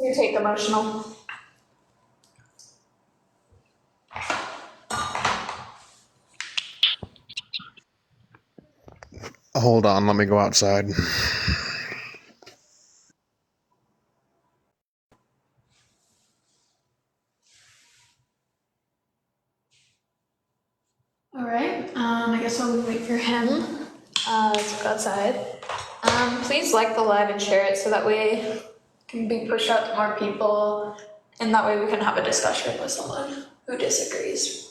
your take, emotional? Hold on, let me go outside. All right, I guess while we wait for him to go outside, please like the live and share it so that way it can be pushed out to more people, and that way we can have a discussion with someone who disagrees.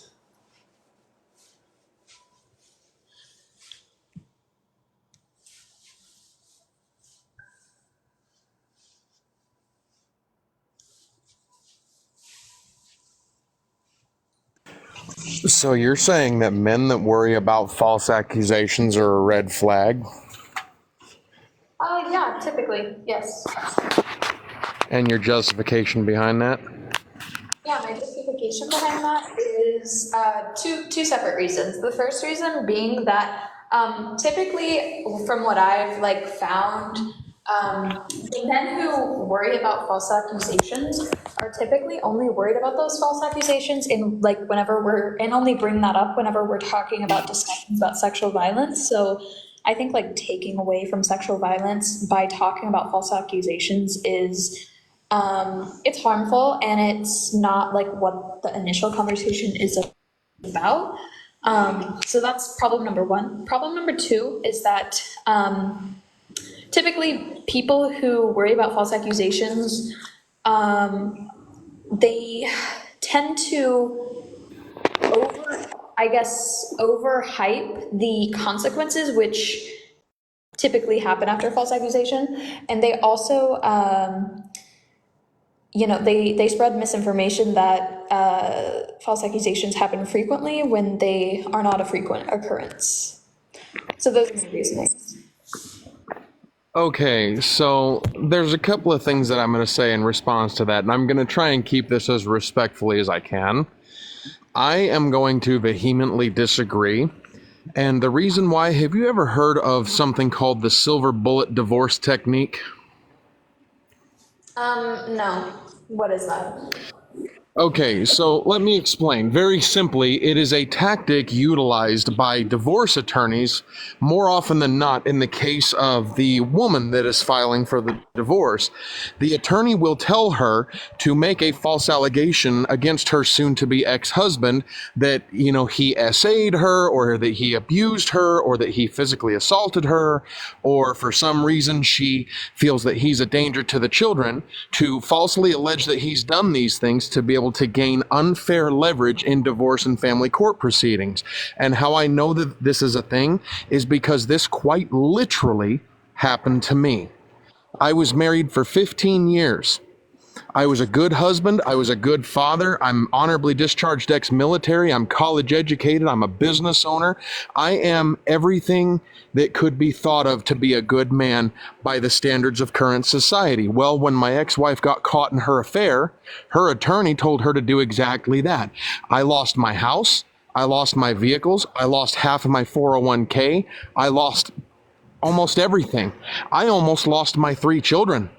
So you're saying that men that worry about false accusations are a red flag? Yeah, typically, yes. And your justification behind that? Yeah, my justification behind that is two separate reasons. The first reason being that typically, from what I've found, the men who worry about false accusations are typically only worried about those false accusations in whenever and only bring that up whenever we're talking about discussions about sexual violence. So I think taking away from sexual violence by talking about false accusations is it's harmful, and it's not what the initial conversation is about. So that's problem number one. Problem number two is that typically people who worry about false accusations, they tend to overhype the consequences which typically happen after false accusation, and they also they spread misinformation that false accusations happen frequently when they are not a frequent occurrence. So those are the reasonings. Okay, so there's a couple of things that I'm going to say in response to that, and I'm going to try and keep this as respectfully as I can. I am going to vehemently disagree. And the reason why, have you ever heard of something called the silver bullet divorce technique? No. What is that? Okay, so let me explain. Very simply, it is a tactic utilized by divorce attorneys more often than not in the case of the woman that is filing for the divorce. The attorney will tell her to make a false allegation against her soon-to-be ex-husband that, he SA'd her, or that he abused her, or that he physically assaulted her, or for some reason she feels that he's a danger to the children, to falsely allege that he's done these things to be able to gain unfair leverage in divorce and family court proceedings. And how I know that this is a thing is because this quite literally happened to me. I was married for 15 years. I was a good husband. I was a good father. I'm honorably discharged ex-military. I'm college educated. I'm a business owner. I am everything that could be thought of to be a good man by the standards of current society. Well, when my ex-wife got caught in her affair, her attorney told her to do exactly that. I lost my house. I lost my vehicles. I lost half of my 401k. I lost almost everything. I almost lost my 3 children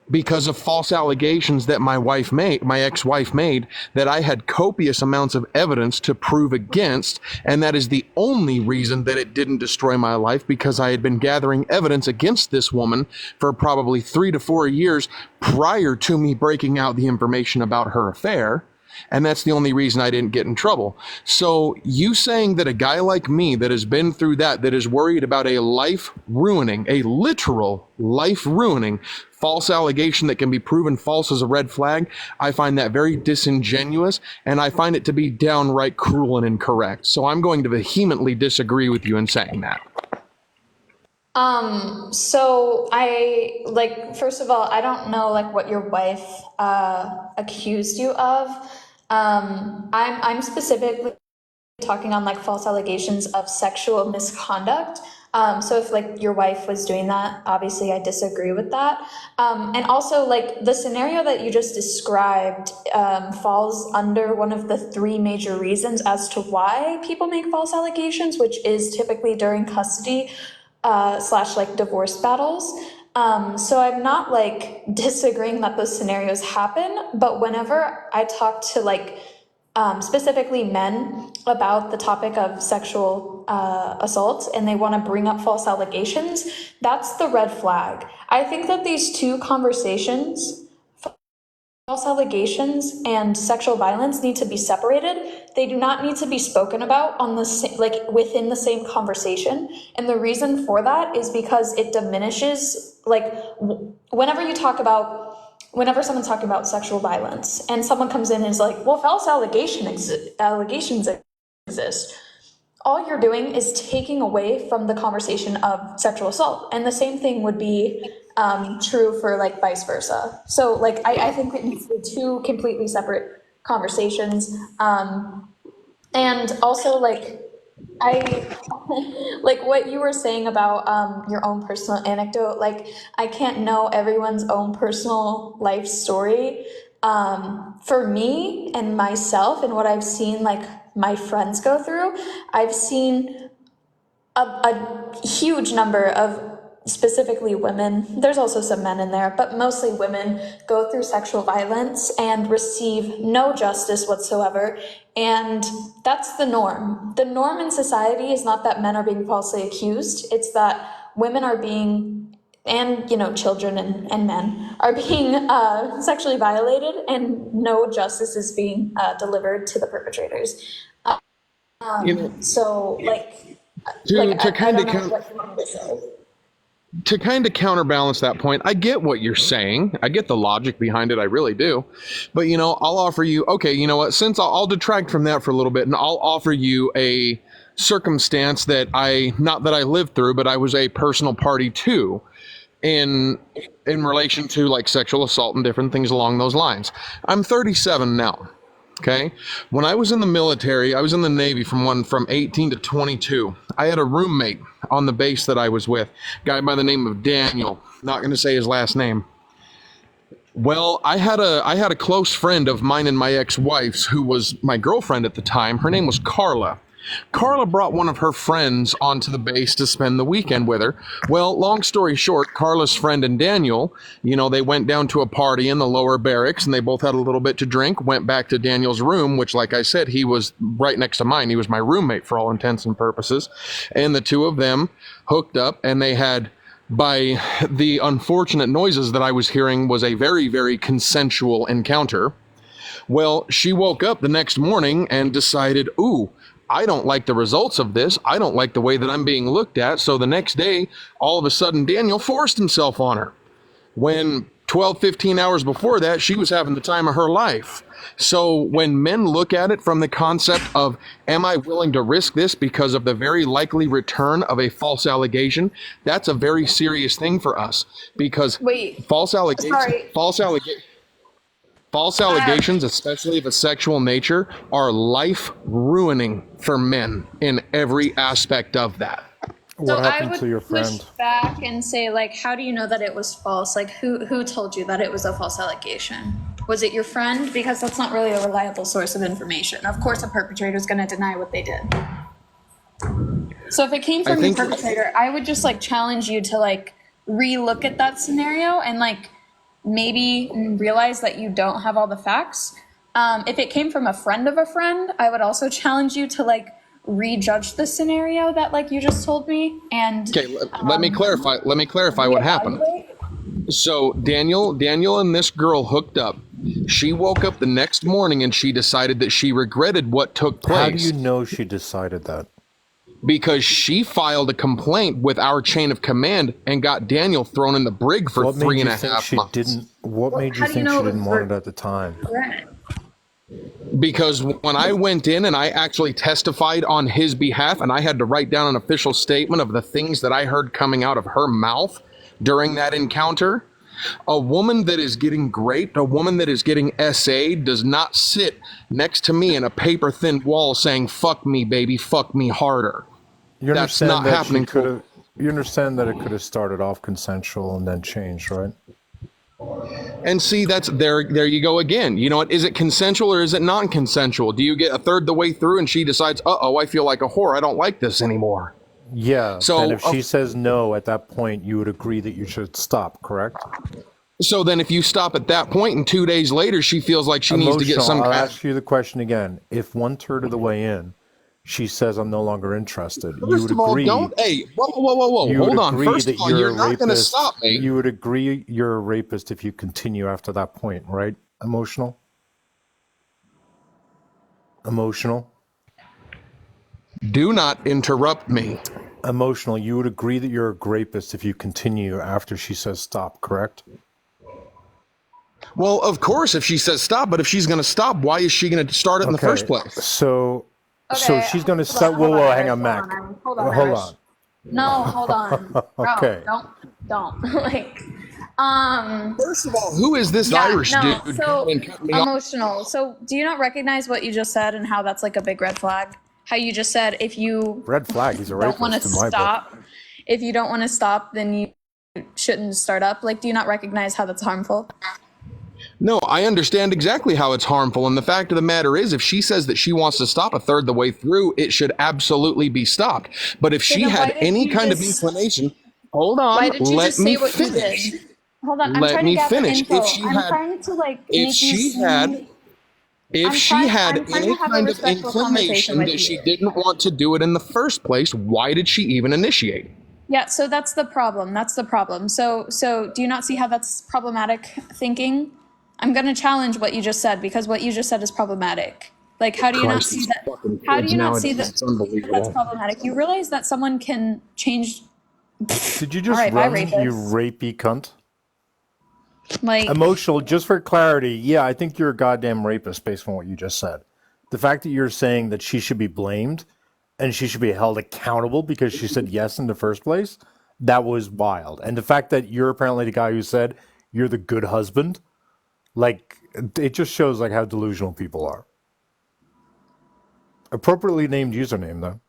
because of false allegations that my ex-wife made, that I had copious amounts of evidence to prove against, and that is the only reason that it didn't destroy my life, because I had been gathering evidence against this woman for probably 3 to 4 years prior to me breaking out the information about her affair. And that's the only reason I didn't get in trouble. So you saying that a guy like me that has been through that is worried about a literal life ruining false allegation that can be proven false as a red flag, I find that very disingenuous, and I find it to be downright cruel and incorrect. So I'm going to vehemently disagree with you in saying that. So first of all, I don't know what your wife accused you of. I'm specifically talking on false allegations of sexual misconduct. So if your wife was doing that, obviously I disagree with that. And also the scenario that you just described falls under one of the 3 major reasons as to why people make false allegations, which is typically during custody / divorce battles. So I'm not like disagreeing that those scenarios happen, but whenever I talk to like specifically men about the topic of sexual assault and they want to bring up false allegations, that's the red flag. I think that these two conversations, false allegations and sexual violence, need to be separated. They do not need to be spoken about on the like within the same conversation. And the reason for that is because it diminishes like whenever someone's talking about sexual violence and someone comes in and is like, well, false allegations exist, all you're doing is taking away from the conversation of sexual assault. And the same thing would be true for like vice versa. So like I think it needs to be two completely separate conversations. And also like I like what you were saying about your own personal anecdote. Like I can't know everyone's own personal life story. For me and myself and what I've seen like my friends go through, I've seen a huge number of specifically women, there's also some men in there, but mostly women go through sexual violence and receive no justice whatsoever. And that's the norm. The norm in society is not that men are being falsely accused, it's that women are being, and you know, children and men are being sexually violated and no justice is being delivered to the perpetrators. So like, To kind I of don't know what you want me to say. to kind of counterbalance that point, I get what you're saying. I get the logic behind it. I really do. But, you know, I'll offer you, okay, you know what, since I'll detract from that for a little bit and I'll offer you a circumstance that not that I lived through, but I was a personal party to in relation to like sexual assault and different things along those lines. I'm 37 now. Okay. When I was in the military, I was in the Navy from 18 to 22. I had a roommate on the base that I was with, a guy by the name of Daniel. Not going to say his last name. Well, I had a close friend of mine and my ex-wife's who was my girlfriend at the time. Her name was Carla. Carla brought one of her friends onto the base to spend the weekend with her. Well, long story short, Carla's friend and Daniel, you know, they went down to a party in the lower barracks and they both had a little bit to drink, went back to Daniel's room, which, like I said, he was right next to mine. He was my roommate for all intents and purposes. And the two of them hooked up and they had, by the unfortunate noises that I was hearing, was a very, very consensual encounter. Well, she woke up the next morning and decided, ooh, I don't like the results of this. I don't like the way that I'm being looked at. So the next day, all of a sudden, Daniel forced himself on her. When 12, 15 hours before that, she was having the time of her life. So when men look at it from the concept of, am I willing to risk this because of the very likely return of a false allegation? That's a very serious thing for us because Wait, false allegations, sorry. false allegations, especially of a sexual nature, are life ruining for men in every aspect of that. What I happened would to your push friend? back and say, like, how do you know that it was false? Like, who told you that it was a false allegation? Was it your friend? Because that's not really a reliable source of information. Of course, a perpetrator is going to deny what they did. So if it came from the perpetrator, I would just like challenge you to like re-look at that scenario and like maybe realize that you don't have all the facts. If it came from a friend of a friend, I would also challenge you to like rejudge the scenario that like you just told me. And Okay, let me clarify. Let me clarify what happened. So Daniel and this girl hooked up. She woke up the next morning and she decided that she regretted what took place. How do you know she decided that? Because she filed a complaint with our chain of command and got Daniel thrown in the brig for What made 3.5 you months. think she didn't? What made you how do you think know she it didn't was want it at the time? Because when I went in and I actually testified on his behalf and I had to write down an official statement of the things that I heard coming out of her mouth during that encounter, a woman that is getting raped, a woman that is getting SA'd does not sit next to me in a paper thin wall saying, fuck me, baby, fuck me harder. You That's understand not that happening. You understand that it could have started off consensual and then changed, right? And see, that's there you go again. You know what? Is it consensual or is it non-consensual? Do you get a third the way through and she decides, uh-oh, I feel like a whore. I don't like this anymore. Yeah. So, Then if she says no at that point, you would agree that you should stop, correct? so then if you stop at that point and 2 days later she feels like she needs to get some I'll kind ask you the question again. If 1/3 of the way in, she says, I'm no longer interested, you First would of all, agree. don't. Hey, whoa. You would Hold on. agree First that of all, you're you're a not going to rapist. stop me. You would agree you're a rapist if you continue after that point, right? Emotional? Emotional? Do not interrupt me. Emotional. You would agree that you're a rapist if you continue after she says stop, correct? Well, of course, if she says stop, but if she's going to stop, why is she going to start it in the first place? So Okay, she's going to hold start. on, Whoa, hold on, hang Irish, on, Mac. hold on, hold on, Hold Irish. on. No, hold on. Bro, Okay. don't. Like, First of all, who is this yeah, Irish no, dude so coming and cutting me off? emotional. So do you not recognize what you just said and how that's like a big red flag? How you just said if you Red flag. He's a don't want to rapist in my book. stop, if you don't want to stop, then you shouldn't start up. Like, do you not recognize how that's harmful? No, I understand exactly how it's harmful. And the fact of the matter is, if she says that she wants to stop a third the way through, it should absolutely be stopped. But if she then why had did any you kind of just- inclination, hold on, Why did you let just me say what finish. you did? Hold on, I'm Let trying me to gather finish. info. If she I'm had, trying to like if make you she seem. had, if I'm she trying- had I'm trying any to have a kind of respectful conversation inclination with that she you. didn't want to do it in the first place, why did she even initiate? Yeah, so that's the problem. That's the problem. So do you not see how that's problematic thinking? I'm going to challenge what you just said because what you just said is problematic. Like, how do you not Christ, see these that? fucking How do kids you not see nowadays, that it's unbelievable. that's problematic? You realize that someone can change. Did you just All right, bye, run, you rapist. rapey cunt? Like, Emotional, just for clarity, yeah, I think you're a goddamn rapist based on what you just said. The fact that you're saying that she should be blamed and she should be held accountable because she said yes in the first place, that was wild. And the fact that you're apparently the guy who said you're the good husband, like, it just shows like how delusional people are. Appropriately named username, though.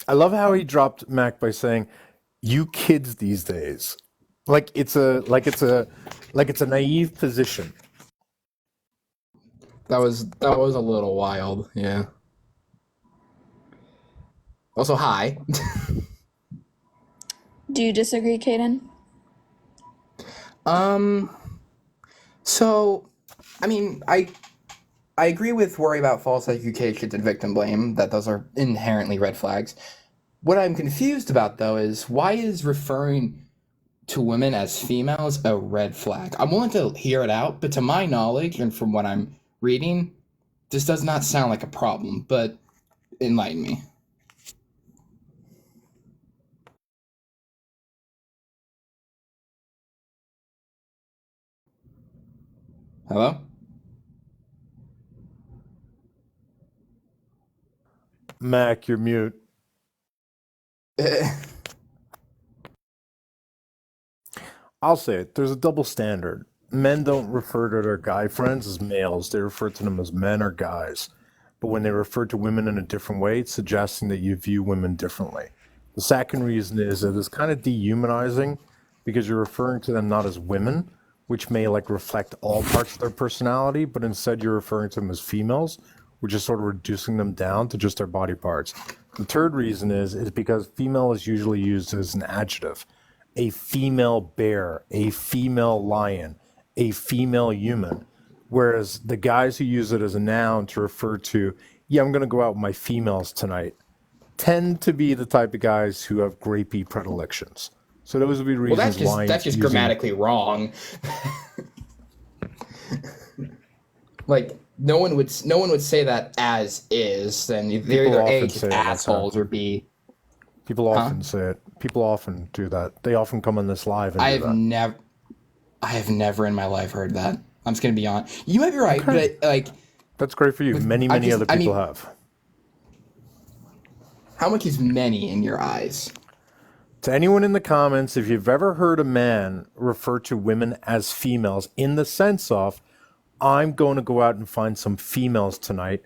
I love how he dropped Mac by saying, "You kids these days," like it's a naive position. That was a little wild, yeah. Also, hi. do you disagree, Kaden? So, I mean, I agree with worry about false accusations and victim blame, that those are inherently red flags. What I'm confused about, though, is why is referring to women as females a red flag? I'm willing to hear it out, but to my knowledge and from what I'm reading, this does not sound like a problem, but enlighten me. Hello? Mac, you're mute. I'll say it. There's a double standard. Men don't refer to their guy friends as males. They refer to them as men or guys. But when they refer to women in a different way, it's suggesting that you view women differently. The second reason is that it's kind of dehumanizing because you're referring to them not as women, which may like reflect all parts of their personality, but instead you're referring to them as females, which is sort of reducing them down to just their body parts. The third reason is because female is usually used as an adjective. A female bear, a female lion, a female human. Whereas the guys who use it as a noun to refer to, yeah, I'm going to go out with my females tonight, tend to be the type of guys who have grapey predilections. So those would be Well, reasons why that's just using- grammatically wrong. Like no one would say that as is. Then they're People either often A, just say it like that. assholes, or B. People often say it. People often do that. They often come on this live and I do have that. I have never in my life heard that. I'm just gonna be honest. You might be right, but like, That's great for you. Many other people have. how much is many in your eyes? To anyone in the comments, if you've ever heard a man refer to women as females in the sense of, I'm going to go out and find some females tonight,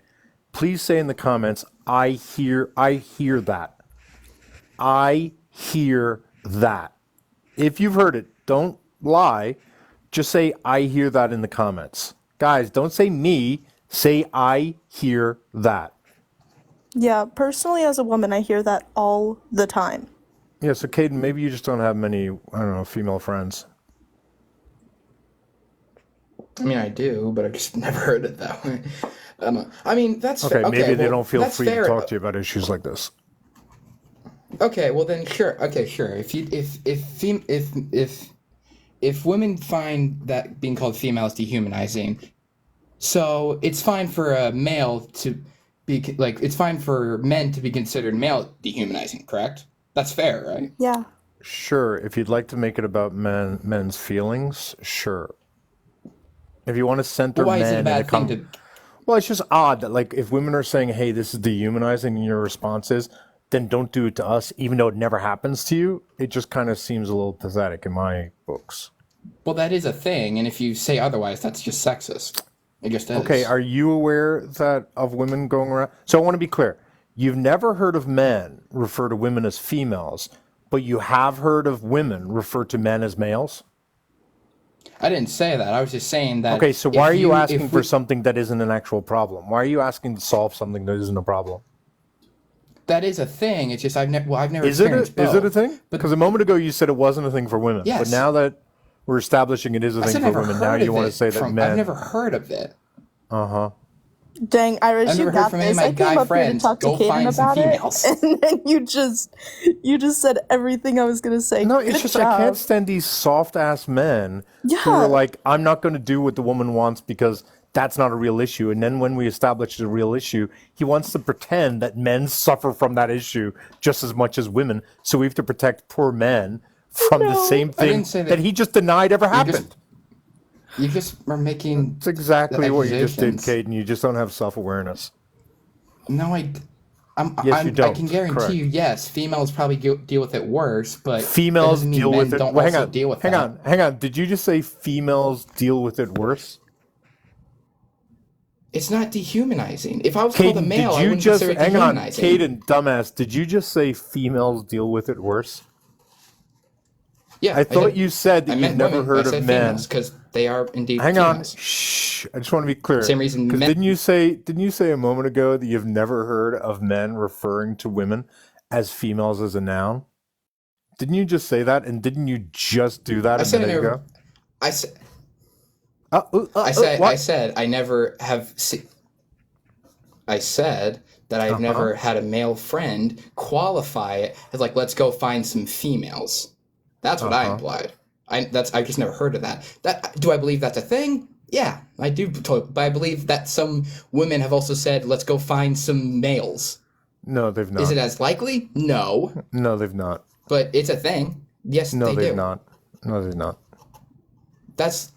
please say in the comments, I hear that. I hear that. If you've heard it, don't lie. Just say, I hear that in the comments. Guys, don't say me. Say, I hear that. Yeah, personally, as a woman, I hear that all the time. Yeah, so Caden, maybe you just don't have many, I don't know, female friends. I mean, I do, but I've just never heard it that way. I mean, that's Okay, maybe they well, don't feel that's free to fair. talk to you about issues like this. Okay, well then, sure. Okay, sure. If women find that being called female is dehumanizing, so it's fine for a male to be like it's fine for men to be considered male dehumanizing, correct? That's fair, right? Yeah. Sure, if you'd like to make it about men's feelings, sure. If you want to center Well, why is it a men in bad a thing to? well, it's just odd that like if women are saying, "Hey, this is dehumanizing," and your response is, "Then don't do it to us," even though it never happens to you. It just kind of seems a little pathetic in my books. Well, that is a thing, and if you say otherwise, that's just sexist. It just is. Okay, are you aware that of women going around? So I want to be clear. You've never heard of men refer to women as females, but you have heard of women refer to men as males? I didn't say that. I was just saying that. Okay, so why are you asking if for we- something that isn't an actual problem? Why are you asking to solve something that isn't a problem? That is a thing. It's just I've never Is it experienced is it a both. thing? Because a moment ago you said it wasn't a thing for women, but Yes. now that we're establishing it is a I thing said for never women, heard now you of want to it say that from. men. I've never heard of it. Dang, Iris, I've you never heard got from any of this. my I came guy up here to friends. talk to Go Kaden find some about it, females. and then you just said everything I was gonna say. No, it's Good just job. I can't stand these soft ass men who Yeah. are like, I'm not going to do what the woman wants because that's not a real issue. And then when we establish it's a real issue, he wants to pretend that men suffer from that issue just as much as women. So we have to protect poor men from the No. same I thing didn't say that that- he just denied ever You happened. just are making. That's exactly what you just did, accusations. Caden. You just don't have self-awareness. No, Yes, you I don't. can guarantee Correct. you, yes, females probably deal with it worse, but that Females doesn't mean deal men with it. don't Well, also deal with that. hang on. Did you just say females deal with it worse? It's not dehumanizing. If I was called a Caden, male, did I you wouldn't just consider it hang on, dehumanizing. Caden, dumbass? Did you just say females deal with it worse? Yeah, I thought did. you said I that you've meant never women. heard I said of men. females because they are indeed Hang on, females. shh. I just want to be clear. Same reason 'Cause men- didn't you say a moment ago that you've never heard of men referring to women as females as a noun? Didn't you just say that? And didn't you just do that I a said I minute never. ago? I said. What? I said I never have. I said that I've never had a male friend qualify it as like, let's go find some females. That's what I implied. I just never heard of that. Do I believe that's a thing? Yeah, I do. But I believe that some women have also said, let's go find some males. No, they've not. Is it as likely? No, No, they've not. but it's a thing. Yes, No, they they've do. not. No, they've not. That's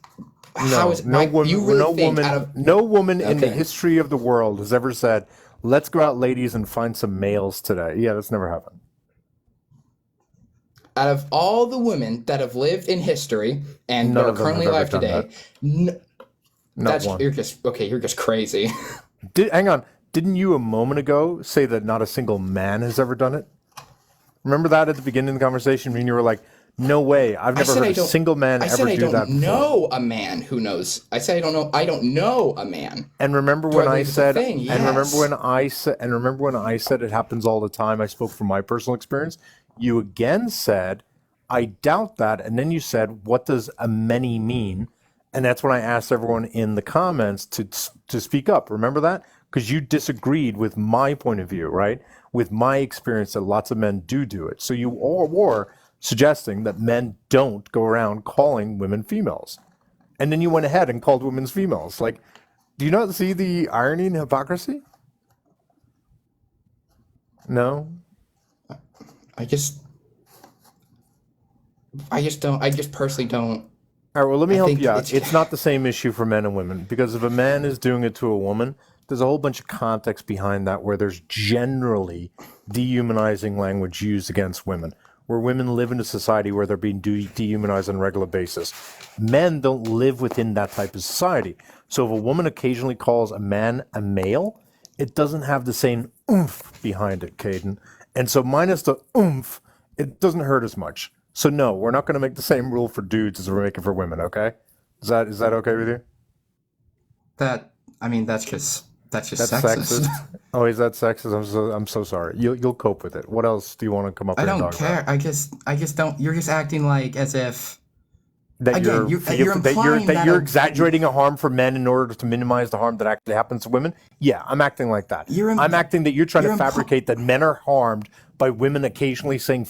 No, how is no like, woman, you really no think woman, out of no woman in the Okay. history of the world has ever said, "Let's go out, ladies, and find some males today." Yeah, that's never happened. out of all the women that have lived in history and None that are of them currently have ever alive done today, Not that's one. you're just crazy. Hang on. Didn't you a moment ago say that not a single man has ever done it? Remember that at the beginning of the conversation when you were like, "No way! I've never heard a single man I ever said I do don't that before." know a man who knows. I said I don't know. I don't know a man. And remember I when I believe it's a said, thing? and remember Yes. when I said, and remember when I said it happens all the time. I spoke from my personal experience. You again said, "I doubt that," and then you said, "What does a many mean?" And that's when I asked everyone in the comments to speak up. Remember that? Because you disagreed with my point of view, right? With my experience that lots of men do it. So you all were suggesting that men don't go around calling women females. And then you went ahead and called women females. Like, do you not see the irony and hypocrisy? No? I just don't. I just personally don't. All right, well, let me help think you out. it's- It's not the same issue for men and women because if a man is doing it to a woman, there's a whole bunch of context behind that where there's generally dehumanizing language used against women, where women live in a society where they're being dehumanized on a regular basis. Men don't live within that type of society. So if a woman occasionally calls a man a male, it doesn't have the same oomph behind it, Caden. And so minus the oomph, it doesn't hurt as much. So no, we're not going to make the same rule for dudes as we're making for women, okay? Is that okay with you? That I mean, that's just That's sexist. sexist. Oh, is that sexist? I'm so sorry. You'll cope with it. What else do you want to come up I here and don't talk about? care. I just don't. You're just acting like as if That again. You're that implying that you're exaggerating a harm for men in order to minimize the harm that actually happens to women. Yeah, I'm acting like that. I'm acting that you're trying to fabricate that men are harmed by women occasionally saying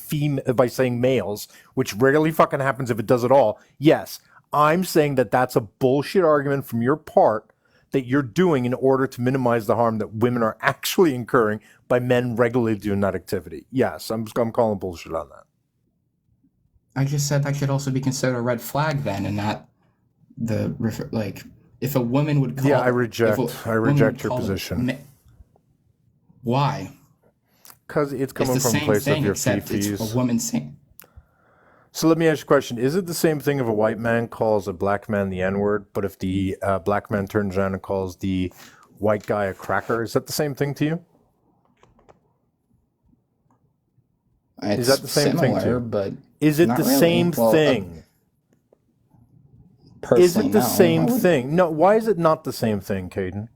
by saying males, which rarely fucking happens if it does at all. Yes, I'm saying that that's a bullshit argument from your part that you're doing in order to minimize the harm that women are actually incurring by men regularly doing that activity. Yes, I'm calling bullshit on that. I just said that could also be considered a red flag then, and not like if a woman would call. Yeah, I if a reject woman would your call position. Why? Because it's It's coming the from a same place of thing, your except it's fifis. a woman saying. So let me ask you a question. Is it the same thing if a white man calls a black man the N-word, but if the black man turns around and calls the white guy a cracker, is that the same thing to you? It's Is that the same thing to similar, you? but Is it not the really. same Well, thing? personally, Is it the no. same I would- thing? No, why is it not the same thing, Caden?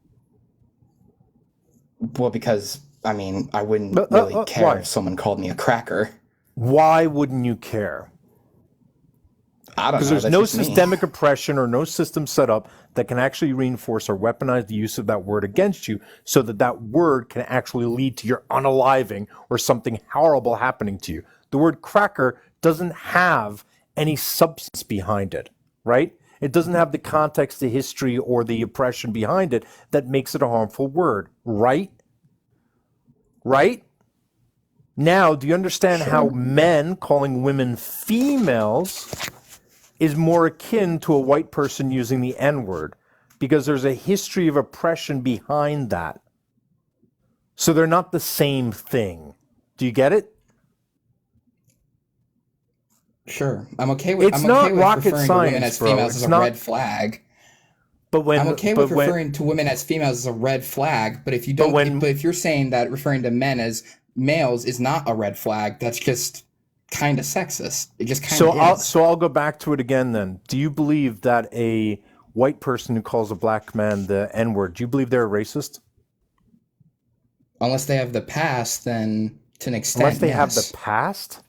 Well, because I mean, I wouldn't But, really care why? if someone called me a cracker. Why wouldn't you care? I don't know. Because there's that's no just me. systemic oppression or no system set up that can actually reinforce or weaponize the use of that word against you so that that word can actually lead to your unaliving or something horrible happening to you. The word cracker doesn't have any substance behind it, right? It doesn't have the context, the history, or the oppression behind it that makes it a harmful word, right? Right? Now, do you understand how men calling women females is more akin to a white person using the N-word? Because there's a history of oppression behind that. So they're not the same thing. Do you get it? Sure, I'm okay with. It's I'm not okay with rocket referring to women science, as bro. females It's as a not- red flag. But when I'm okay but with when- referring to women as females as a red flag, but if you But don't, when- but if you're saying that referring to men as males is not a red flag, that's just kind of sexist. It just kind of is. So I'll go back to it again then. Do you believe that a white person who calls a black man the N-word, do you believe they're a racist? Unless they have the past, then to an extent, Unless they have yes. the past?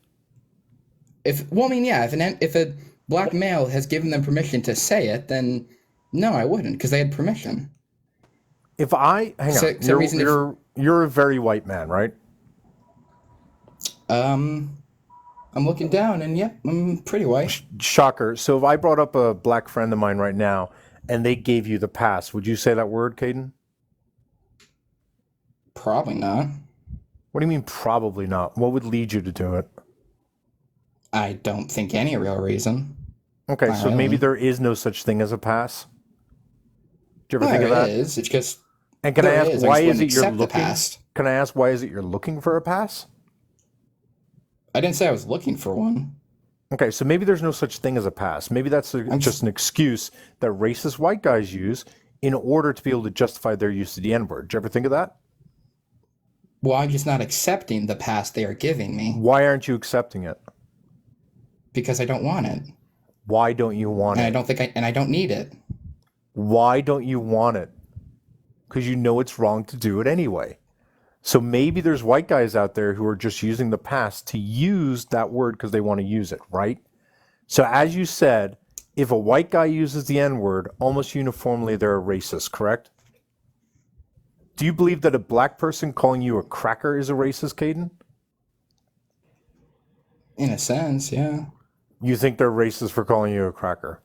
If a black male has given them permission to say it, then no, I wouldn't, because they had permission. If I hang So- on, so reason if- you're a very white man, right? I'm looking down, and yep, I'm pretty white. Shocker. So if I brought up a black friend of mine right now and they gave you the pass, would you say that word, Caden? Probably not. What do you mean probably not? What would lead you to do it? I don't think any real reason. Okay, Not so maybe really. there is no such thing as a pass. Do you ever There think of that? is. It's just And can I there ask is. I why just is wouldn't it you're accept the looking? past. Can I ask why is it you're looking for a pass? I didn't say I was looking for one. Okay, so maybe there's no such thing as a pass. Maybe that's just an excuse that racist white guys use in order to be able to justify their use of the N-word. Did you ever think of that? Well, I'm just not accepting the past they are giving me Why aren't you accepting it? because I don't want it, Why don't you want and I it? don't think I don't need it. Why don't you want it? Because you know it's wrong to do it anyway. So maybe there's white guys out there who are just using the past to use that word because they want to use it, right? So as you said, if a white guy uses the N-word, almost uniformly they're a racist, correct? Do you believe that a black person calling you a cracker is a racist, Caden? In a sense, yeah. You think they're racist for calling you a cracker?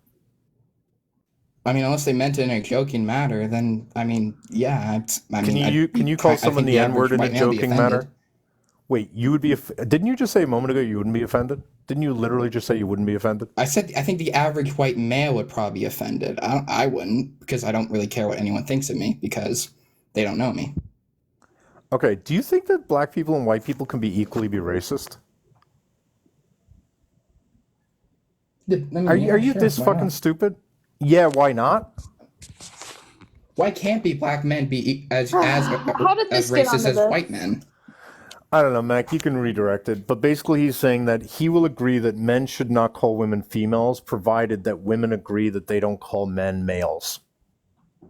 I mean, unless they meant it in a joking manner, then I mean, yeah. Can you call someone the N-word in a joking manner? Wait, you would be? Didn't you just say a moment ago you wouldn't be offended? Didn't you literally just say you wouldn't be offended? I think the average white male would probably be offended. I wouldn't, because I don't really care what anyone thinks of me because they don't know me. Okay, do you think that black people and white people can be equally be racist? Are you this fucking stupid? Yeah, why not? Why can't be black men be as How did this get racist onto as this? white men? I don't know, Mac, you can redirect it. But basically he's saying that he will agree that men should not call women females, provided that women agree that they don't call men males.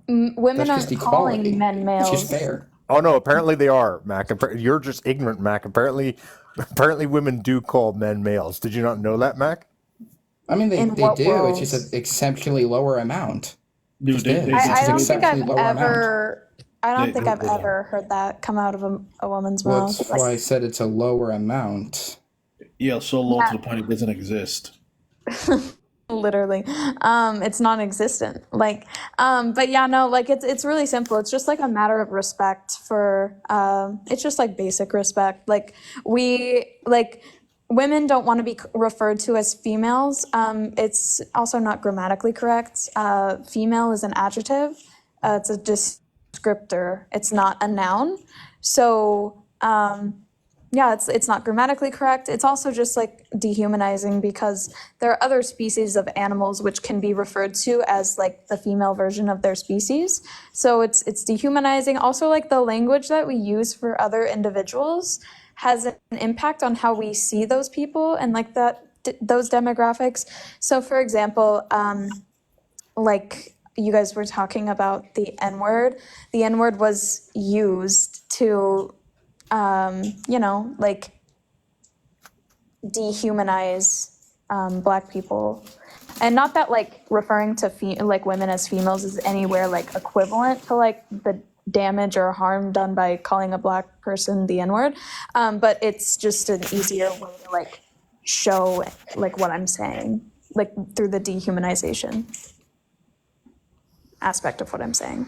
Women That's aren't just equality. calling men It's males. just fair. Oh no, apparently they are, Mac. You're just ignorant, Mac. Apparently women do call men males. Did you not know that, Mac? I mean, In they what do. It's just worlds? an exceptionally lower amount. Dude, Just they is. they It's I just don't they, think exceptionally I've lower amount. ever. I don't they, think they, I've ever heard that come out of a woman's Well, mouth. that's Like, why I said it's a lower amount. yeah, so low yeah, to the point it doesn't exist. literally, it's non-existent. Like, but yeah, no, like it's really simple. It's just like a matter of respect for. It's just like basic respect. Like women don't want to be referred to as females. It's also not grammatically correct. Female is an adjective. It's a descriptor. It's not a noun. So yeah, it's not grammatically correct. It's also just like dehumanizing because there are other species of animals which can be referred to as like the female version of their species. So it's dehumanizing. Also, like the language that we use for other individuals has an impact on how we see those people and like those demographics. So, for example, like you guys were talking about the N word. The N word was used to, like dehumanize Black people, and not that like referring to like women as females is anywhere like equivalent to like the damage or harm done by calling a Black person the N word, but it's just an easier way to like show like what I'm saying, like through the dehumanization aspect of what I'm saying.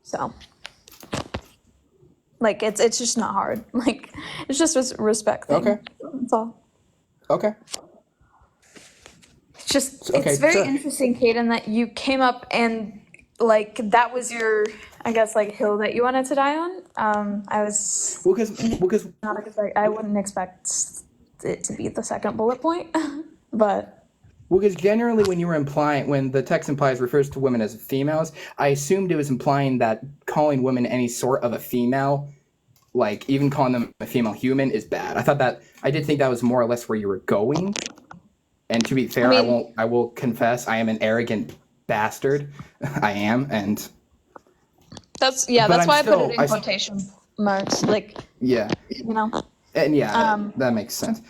So like it's just not hard. Like it's just a respect thing. Okay. That's all. Okay. It's just Okay, it's very sure. interesting, Kaden, that you came up and like that was your, I guess, like hill that you wanted to die on. I was Well, because not expect, I wouldn't expect it to be the second bullet point, but generally when the text refers to women as females, I assumed it was implying that calling women any sort of a female, like even calling them a female human, is bad. I did think that was more or less where you were going. And to be fair, I will confess I am an arrogant bastard. I am, and that's but why I'm I put still it in quotation marks, like yeah. And that makes sense.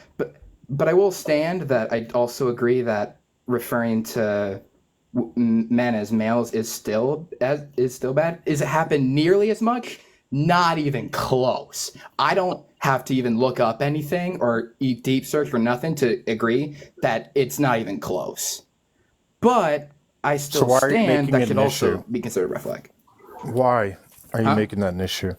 But I will stand that I also agree that referring to men as males is still bad. Is it happen nearly as much? Not even close. I don't have to even look up anything or eat deep search for nothing to agree that it's not even close. But I still why are you stand making that it should an also issue? be considered a red flag. Why are you Huh? making that an issue?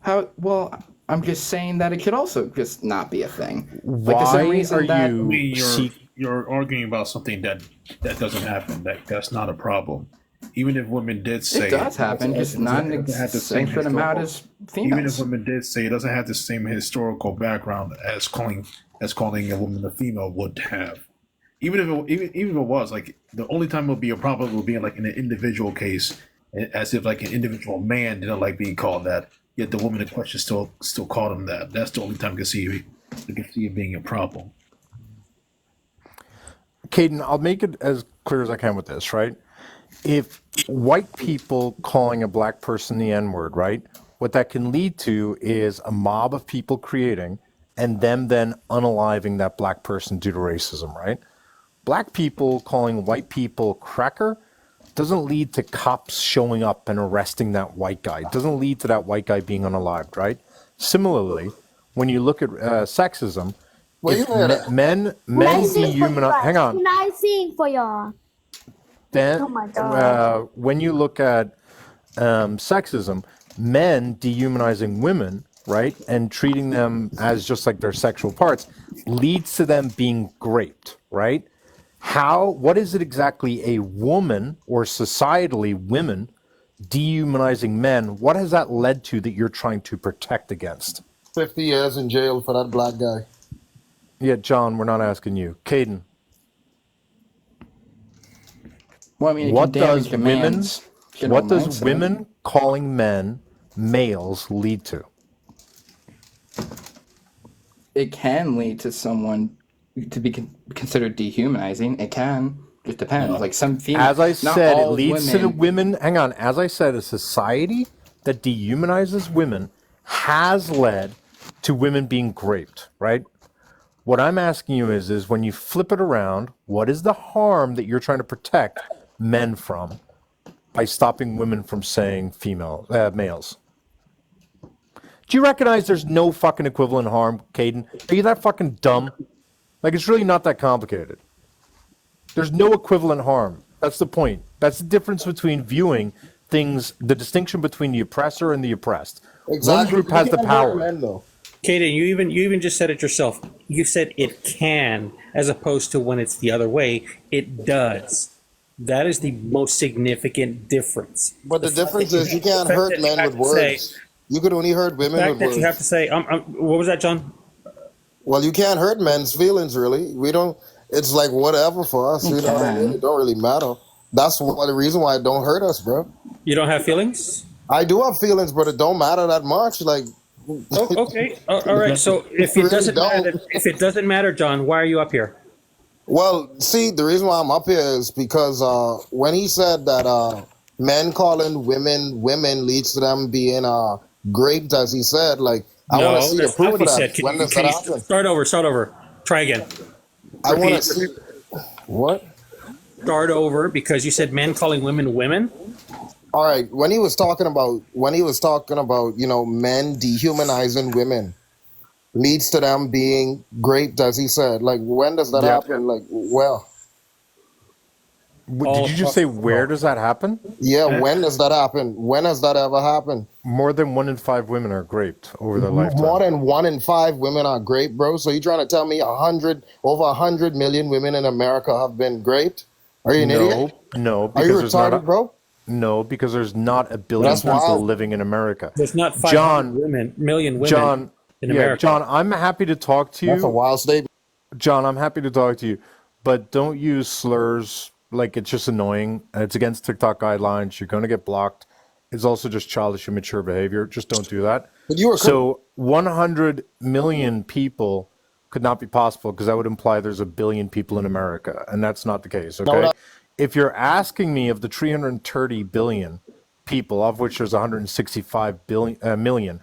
How? Well, I'm just saying that it could also just not be a thing. Like the Why same reason are that I you mean, seek? you're arguing about something that doesn't happen. That's not a problem. Even if women did say it does happen, just not an extensive amount as even if females. women did say it doesn't have the same historical background as calling a woman a female would have. Even if it was like the only time it would be a problem would be like in an individual case, as if like an individual man didn't like being called that. Yet the woman in question still called him that. That's the only time you can see it being a problem. Caden, I'll make it as clear as I can with this, right? If white people calling a Black person the N word, right? What that can lead to is a mob of people creating and them then unaliving that Black person due to racism, right? Black people calling white people cracker doesn't lead to cops showing up and arresting that white guy. It doesn't lead to that white guy being unalived, right? Similarly, when you look at sexism, Wait if a minute. men Can I sing for you dehumanize, guys? hang on, Can I sing for y'all? then oh my god. when you look at sexism, men dehumanizing women, right, and treating them as just like their sexual parts, leads to them being raped, right? What is it exactly a woman or societally women dehumanizing men? What has that led to that you're trying to protect against? 50 years in jail for that black guy. Yeah, John, we're not asking you. Caden, Well, I mean, it what can damage does a women, man's general what does mindset. women calling men males lead to? It can lead to someone to be considered dehumanizing. It can. Just depends. Like some female, As I not said, it all leads to the women. women. Hang on. As I said, a society that dehumanizes women has led to women being raped, right? What I'm asking you is when you flip it around, what is the harm that you're trying to protect men from by stopping women from saying males? Do you recognize there's no fucking equivalent harm, Caden? Are you that fucking dumb? Like, it's really not that complicated. There's no equivalent harm. That's the point. That's the difference between viewing things, the distinction between the oppressor and the oppressed. One group has the power. Men, though. Kaden, you even just said it yourself. You said it can, as opposed to when it's the other way, it does. That is the most significant difference. But the difference is you can't fact hurt that you men have with to say- words. You could only hurt The women fact with that words. you have to say, what was that, John? Well, you can't hurt men's feelings, really. We don't. It's like whatever for us. You know what I mean? It don't really matter. That's the reason why it don't hurt us, bro. You don't have feelings? I do have feelings, but it don't matter that much. Like, Oh, okay. All right. So if Really it doesn't don't. matter, John, why are you up here? well, see, the reason why I'm up here is because when he said that men calling women leads to them being raped, as he said, like I want to see the that's not proof what of he that. said. Can When you, does can that you happen? start over? Try again. I want to repeat. see what. Start over because you said men calling women women. All right, when he was talking about men dehumanizing women leads to them being raped, as he said. Like when does that Yeah. happen? Like well, Did you just say where does that happen? yeah, when does that happen? When has that ever happened? More than 1 in 5 women are raped over their More lifetime. than 1 in 5 women are raped, bro. So you trying to tell me over 100 million women in America have been raped? Are you an idiot? No, Are you because there's not retarded, bro? no, because there's not a billion That's people wild. living in America. There's not 500 John, million women John, in yeah, America. John, I'm happy to talk to That's a you. wild statement. John, I'm happy to talk to you, but don't use slurs. Like, it's just annoying. It's against TikTok guidelines. You're going to get blocked. It's also just childish, immature behavior. Just don't do that. But you were So 100 million people could not be possible because that would imply there's a billion people in America, and that's not the case. Okay, that- if you're asking me of the 330 billion people, of which there's 165 million,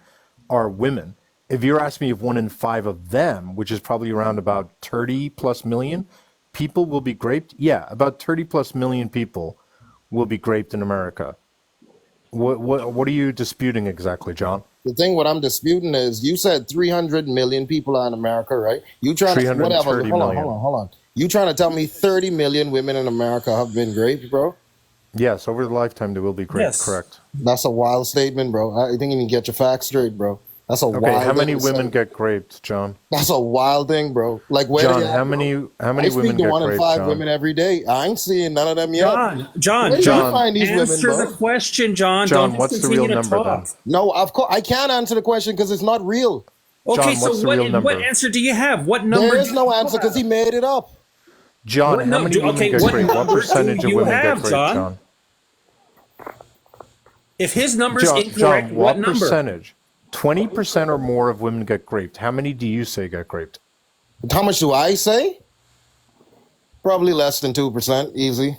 are women. If you're asking me if 1 in 5 of them, which is probably around about 30 plus million, people will be raped, yeah, about 30 plus million people will be raped in America. What are you disputing exactly, John? The thing what I'm disputing is you said 300 million people are in America, right? You trying to whatever? 330 million. Hold on. You trying to tell me 30 million women in America have been raped, bro? Yes, over the lifetime they will be raped. Yes. Correct. That's a wild statement, bro. I think you need to get your facts straight, bro. That's a Okay, wild. how many thing to women say. get raped, John? That's a wild thing, bro. Like where? John, do you how have- many I women speak to get 1 in raped, 5 John? women every day. I ain't seeing none of them yet. John, Where do you John, find these women, answer bro? the question, John. John, Don't what's just the continue real to number talk. then? No, of course I can't answer the question because it's not real. Okay, John, so what's the real what number? answer do you have? What number? There is do no you answer because he made it up. John, What how num- many women okay, get what raped? What number percentage do of you women have, get raped, John? John? If his number's John, incorrect, John, what what number? percentage? 20% or more of women get raped. How many do you say get raped? How much do I say? Probably less than 2%, easy.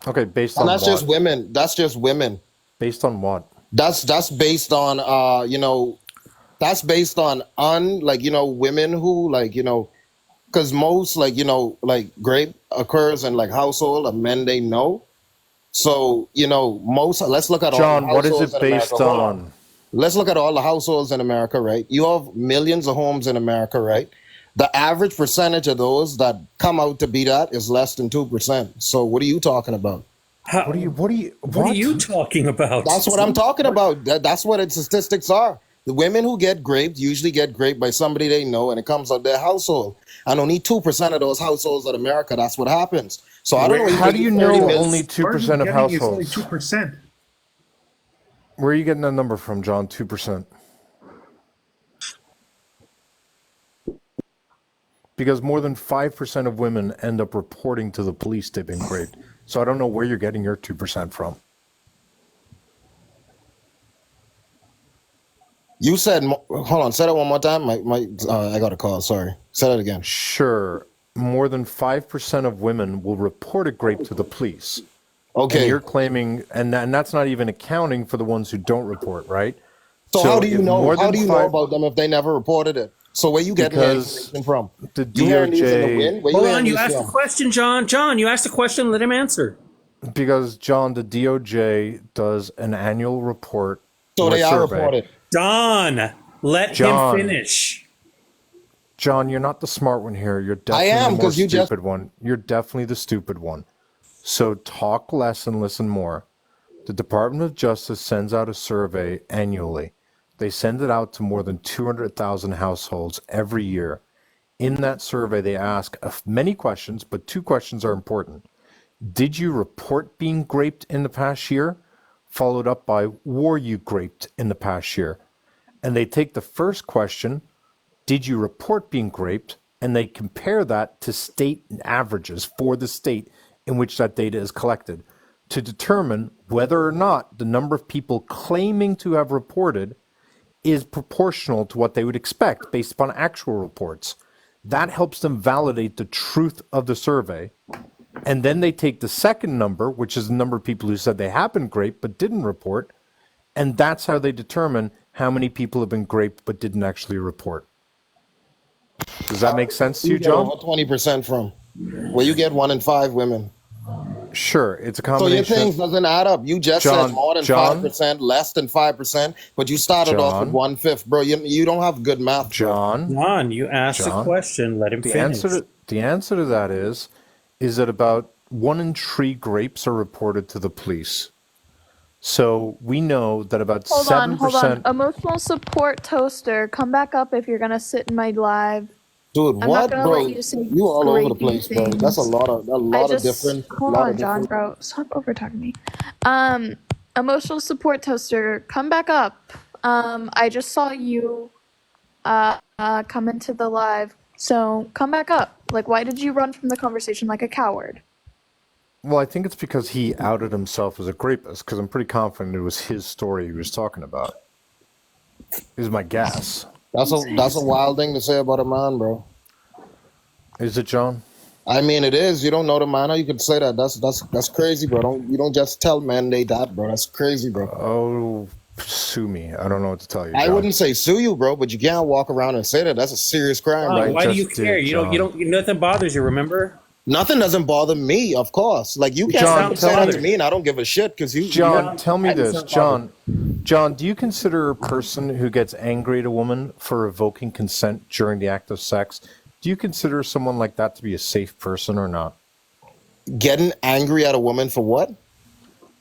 Okay, based And on that's what? just women. That's just women. Based on what? That's based on that's based on women who because most rape occurs in like household of men they know. So most let's look at all John, the what is households it in based America. Hold on? Let's look at all the households in America, right? You have millions of homes in America, right? The average percentage of those that come out to be that is less than 2%. So what are you talking about? What What are you talking about? That's what I'm talking about. That's what its statistics are. The women who get raped usually get raped by somebody they know, and it comes out their household. And only 2% of those households in America, that's what happens. So I don't know. How do you know 30 million- only 2% of households? 2%. Where are you getting that number from, John? 2%. Because more than 5% of women end up reporting to the police they've been raped. So I don't know where you're getting your 2% from. You said, hold on, say that one more time. I got a call. Sorry. Say that again. Sure. more than 5% of women will report a grape to the police. And Okay. you're claiming, and that's not even accounting for the ones who don't report, right? So how do you if know? more How than do you know five- about them if they never reported it? So where you getting the Because information from? the You hearing these in the DOJ, wind? Where Hold hearing on, you these asked a from? question, John. John, you asked a question. Let him answer. because John, the DOJ does an annual report So or they are survey. reported. Don, let John. him finish. John, you're not the smart one here. You're definitely am, the more 'cause you just- stupid one. You're definitely the stupid one. So talk less and listen more. The Department of Justice sends out a survey annually. They send it out to more than 200,000 households every year. In that survey, they ask many questions, but two questions are important. Did you report being graped in the past year? Followed up by, were you graped in the past year? And they take the first question, did you report being graped? And they compare that to state averages for the state in which that data is collected to determine whether or not the number of people claiming to have reported is proportional to what they would expect based upon actual reports. That helps them validate the truth of the survey. And then they take the second number, which is the number of people who said they have been graped but didn't report, and that's how they determine how many people have been graped but didn't actually report. Does that make sense to you, get over John? 20% from? Where you get 1 in 5 women. Sure, it's a So your combination. things doesn't add up. You just John, said more than John? 5%, less than 5%, but you started off with John? 1/5, bro. You don't have good math. Bro. John, John, you asked a John? question. Let him the finish. answer to that is that about 1 in 3 grapes are reported to the police. So we know that about Hold 7%. on. Emotional support toaster, come back up if you're gonna sit in my live. Dude, I'm not what, gonna bro? let you say You all over the grapey place, bro. That's a things. lot of different. Hold lot on, of John, different- bro. Stop over talking to me. Emotional support toaster, come back up. I just saw you come into the live, so come back up. Like, why did you run from the conversation like a coward? Well, I think it's because he outed himself as a grapist, because I'm pretty confident it was his story he was talking about. Is my guess. That's a wild thing to say about a man, bro. Is it, John? I mean, it is. You don't know the man. How you could say that? That's crazy, bro. You don't just tell men they that, bro. That's crazy, bro. Oh, sue me. I don't know what to tell you, I John. wouldn't say sue you, bro, but you can't walk around and say that. That's a serious crime, John, bro. why do you just care? did, You don't. Nothing bothers you. Remember? Nothing doesn't bother me, of course. Like you can't John, say that tell to me- me, and I don't give a shit because you. John, tell me I just this. don't bother. John, do you consider a person who gets angry at a woman for revoking consent during the act of sex, do you consider someone like that to be a safe person or not? Getting angry at a woman for what?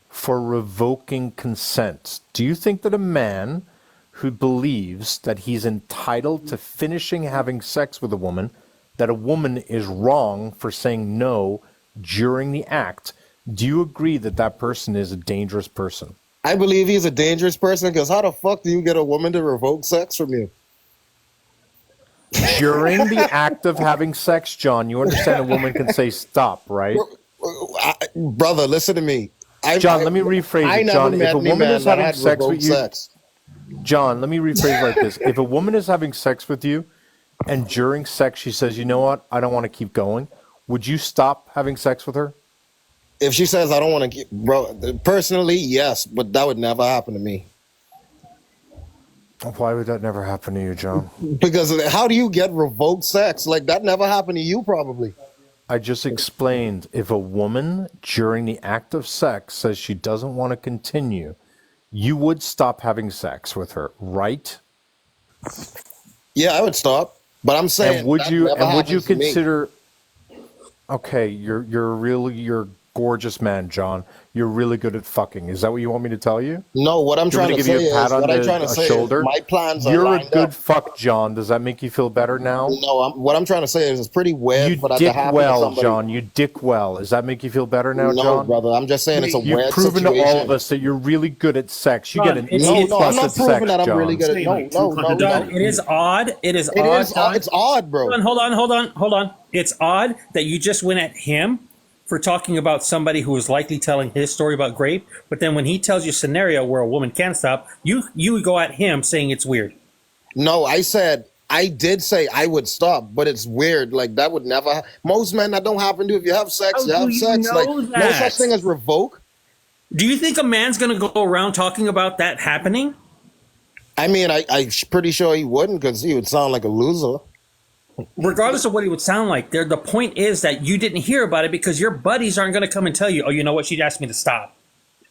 For revoking consent. Do you think that a man who believes that he's entitled to finishing having sex with a woman, that a woman is wrong for saying no during the act, do you agree that that person is a dangerous person? I believe he's a dangerous person because how the fuck do you get a woman to revoke sex from you? During the act of having sex, John, you understand a woman can say stop, right? Brother, listen to me. John, let me rephrase I it, never John. If met a any woman man is that having had sex with revoked you, sex. John, let me rephrase it like this. If a woman is having sex with you and during sex she says, you know what, I don't want to keep going, would you stop having sex with her? If she says I don't want to get, bro, personally, yes, but that would never happen to me. Why would that never happen to you, John? Because how do you get revoked sex? Like that never happened to you, probably. I just explained, if a woman during the act of sex says she doesn't want to continue, you would stop having sex with her, right? Yeah, I would stop. But I'm saying, And would that you never and would you happens to me. consider? Okay, you're a gorgeous man, John. You're really good at fucking. Is that what you want me to tell you? No, what I'm Do you want trying me to to give say you a pat is, on what I'm trying to the say shoulder? is, my plans are You're a lined good up. fuck, John. Does that make you feel better now? No, what I'm trying to say is, it's pretty weird You for that to dick happen to well, somebody. John. You dick well. Does that make you feel better now, No, John? brother, I'm just saying it's a You've weird proven situation. to all of us that you're really good at sex. You John, get an it's- A it's- No, plus I'm not at proving sex, that I'm John. really good at. No. Don, it is odd. It is It odd. is. Don. It's odd, bro. Hold on. It's odd that you just went at him for talking about somebody who is likely telling his story about grape, but then when he tells you a scenario where a woman can stop, you go at him saying it's weird. No, I said I did say I would stop, but it's weird. Like that would never. Most men that don't happen to. If you have sex, How you do have you sex. know Like no that? such thing as revoke. Do you think a man's gonna go around talking about that happening? I mean, I'm pretty sure he wouldn't because he would sound like a loser. Regardless of what he would sound like, the point is that you didn't hear about it because your buddies aren't going to come and tell you, oh, you know what, she asked me to stop.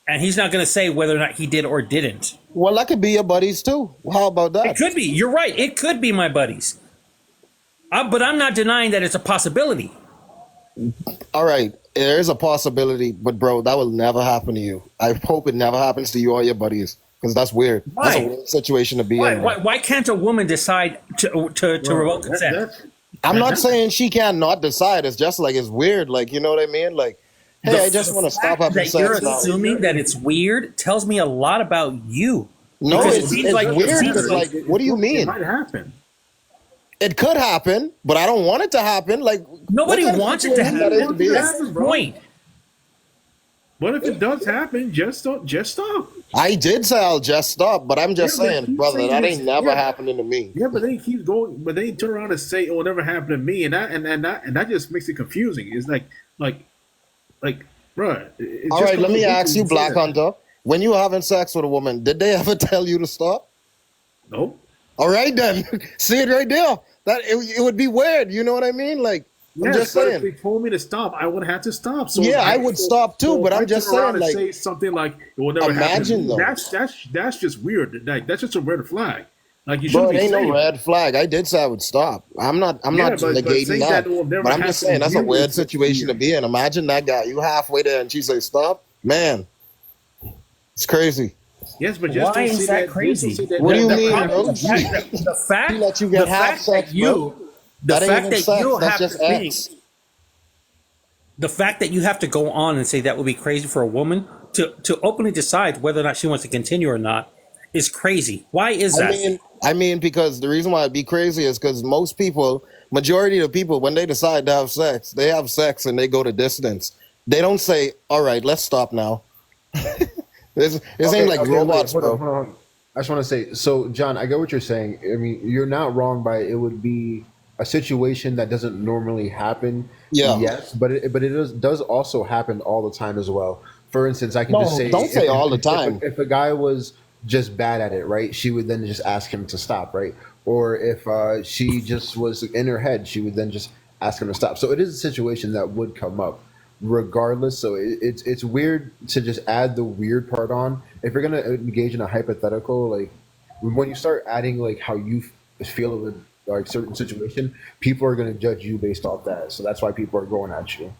And he's not going to say whether or not he did or didn't. Well, that could be your buddies too. How about It that? could be. You're right. It could be my buddies. But I'm not denying that it's a possibility. All right, there is a possibility, but bro, that will never happen to you. I hope it never happens to you or your buddies because that's weird. That's Why? a weird situation to be Why, in. why can't a woman decide to revoke consent? I'm not saying she can't not decide. It's just like it's weird. Like you know what I mean? Like, hey, I just want to stop having that you're sex now. assuming that it's weird tells me a lot about you. No, Because it it's seems like- weird. it seems It's like, what do you It mean? might happen. It could happen, but I don't want it to happen. Like Nobody what kind of wants it to situation that happen. is to be in? That's the point. What if it does happen? Just stop. I did say I'll just stop, but I'm just Yeah, but saying, keep brother, saying that this- ain't never yeah. happening to me. Yeah, but then he keeps going. But then he turn around and say, "Oh, it never happened to me," and that just makes it confusing. It's like, bruh. All right, let me ask you, Black Hunter. When you were having sex with a woman, did they ever tell you to stop? Nope. All right, then. See it right there. That it would be weird. You know what I mean? Like, I'm Yes, just but if saying. they told me to stop, I would have to stop. So Yeah, I would stop too, but if I'm I just turn around saying, and like, say something like it will never happen. imagine, though. That's just weird. Like that's just a red flag. Like you Bro, shouldn't it be ain't saying. no red flag. I did say I would stop. I'm not Yeah, but negating saying that. that will never But I'm just happen saying that's a to you weird is situation to weird. be in. Imagine that guy. You halfway there and she say stop. Man, it's crazy. Yes, but just Why don't is say that crazy? just don't say that- What do you that- mean, that- bro? The fact, He let you get the half fact sex, that you, bro. the That ain't fact even that sex. you That's have just to think, X. the fact that you have to go on and say that would be crazy for a woman to openly decide whether or not she wants to continue or not is crazy. Why is that? I mean, because the reason why it'd be crazy is because most people, majority of people, when they decide to have sex, they have sex and they go to distance. They don't say, "All right, let's stop now." This ain't like robots, hold bro. on, hold on. I just want to say, so John, I get what you're saying. I mean, you're not wrong by it would be a situation that doesn't normally happen. Yeah. Yes, but it does also happen all the time as well. For instance, I can just No, say, don't say all the time. If a guy was just bad at it, right, she would then just ask him to stop, right? Or if she just was in her head, she would then just ask him to stop. So it is a situation that would come up regardless. So it's weird to just add the weird part on. If you're gonna engage in a hypothetical, like when you start adding like how you feel of a like certain situation, people are gonna judge you based off that. So that's why people are going at you.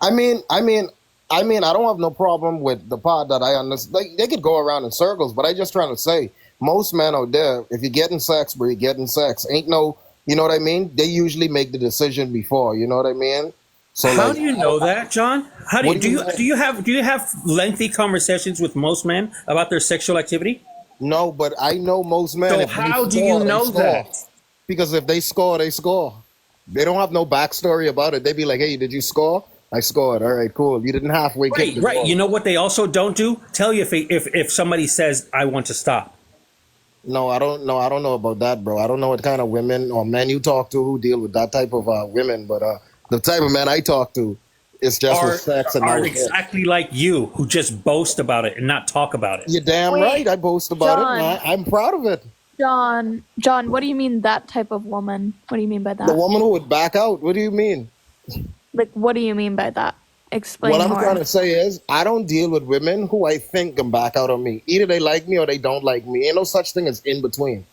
I mean, I don't have no problem with the part that I understand. Like they could go around in circles, but I just trying to say, most men out there, if you're getting sex, bro, you're getting sex. Ain't no, you know what I mean? They usually make the decision before. You know what I mean? So How like, do you know that, John? How do you What do do you you mean? do you have lengthy conversations with most men about their sexual activity? no, but I know most men. So if they how do score, you they know score. that? Because if they score, they score. They don't have no backstory about it. They be like, "Hey, did you score? I scored. All right, cool. You didn't halfway kick Right, the right. ball." You know what they also don't do? Tell you if somebody says I want to stop. No, I don't know. I don't know about that, bro. I don't know what kind of women or men you talk to who deal with that type of women, but the type of men I talk to is just with sex and are no hit. exactly like you, who just boast about it and not talk about it. You're damn Wait, right. I boast about John. it. And I'm proud of it. John, what do you mean that type of woman? What do you mean by The that? woman who would back out. What do you mean? Like, what do you mean by that? Explain What I'm more. trying to say is, I don't deal with women who I think can back out on me. Either they like me or they don't like me. Ain't no such thing as in between.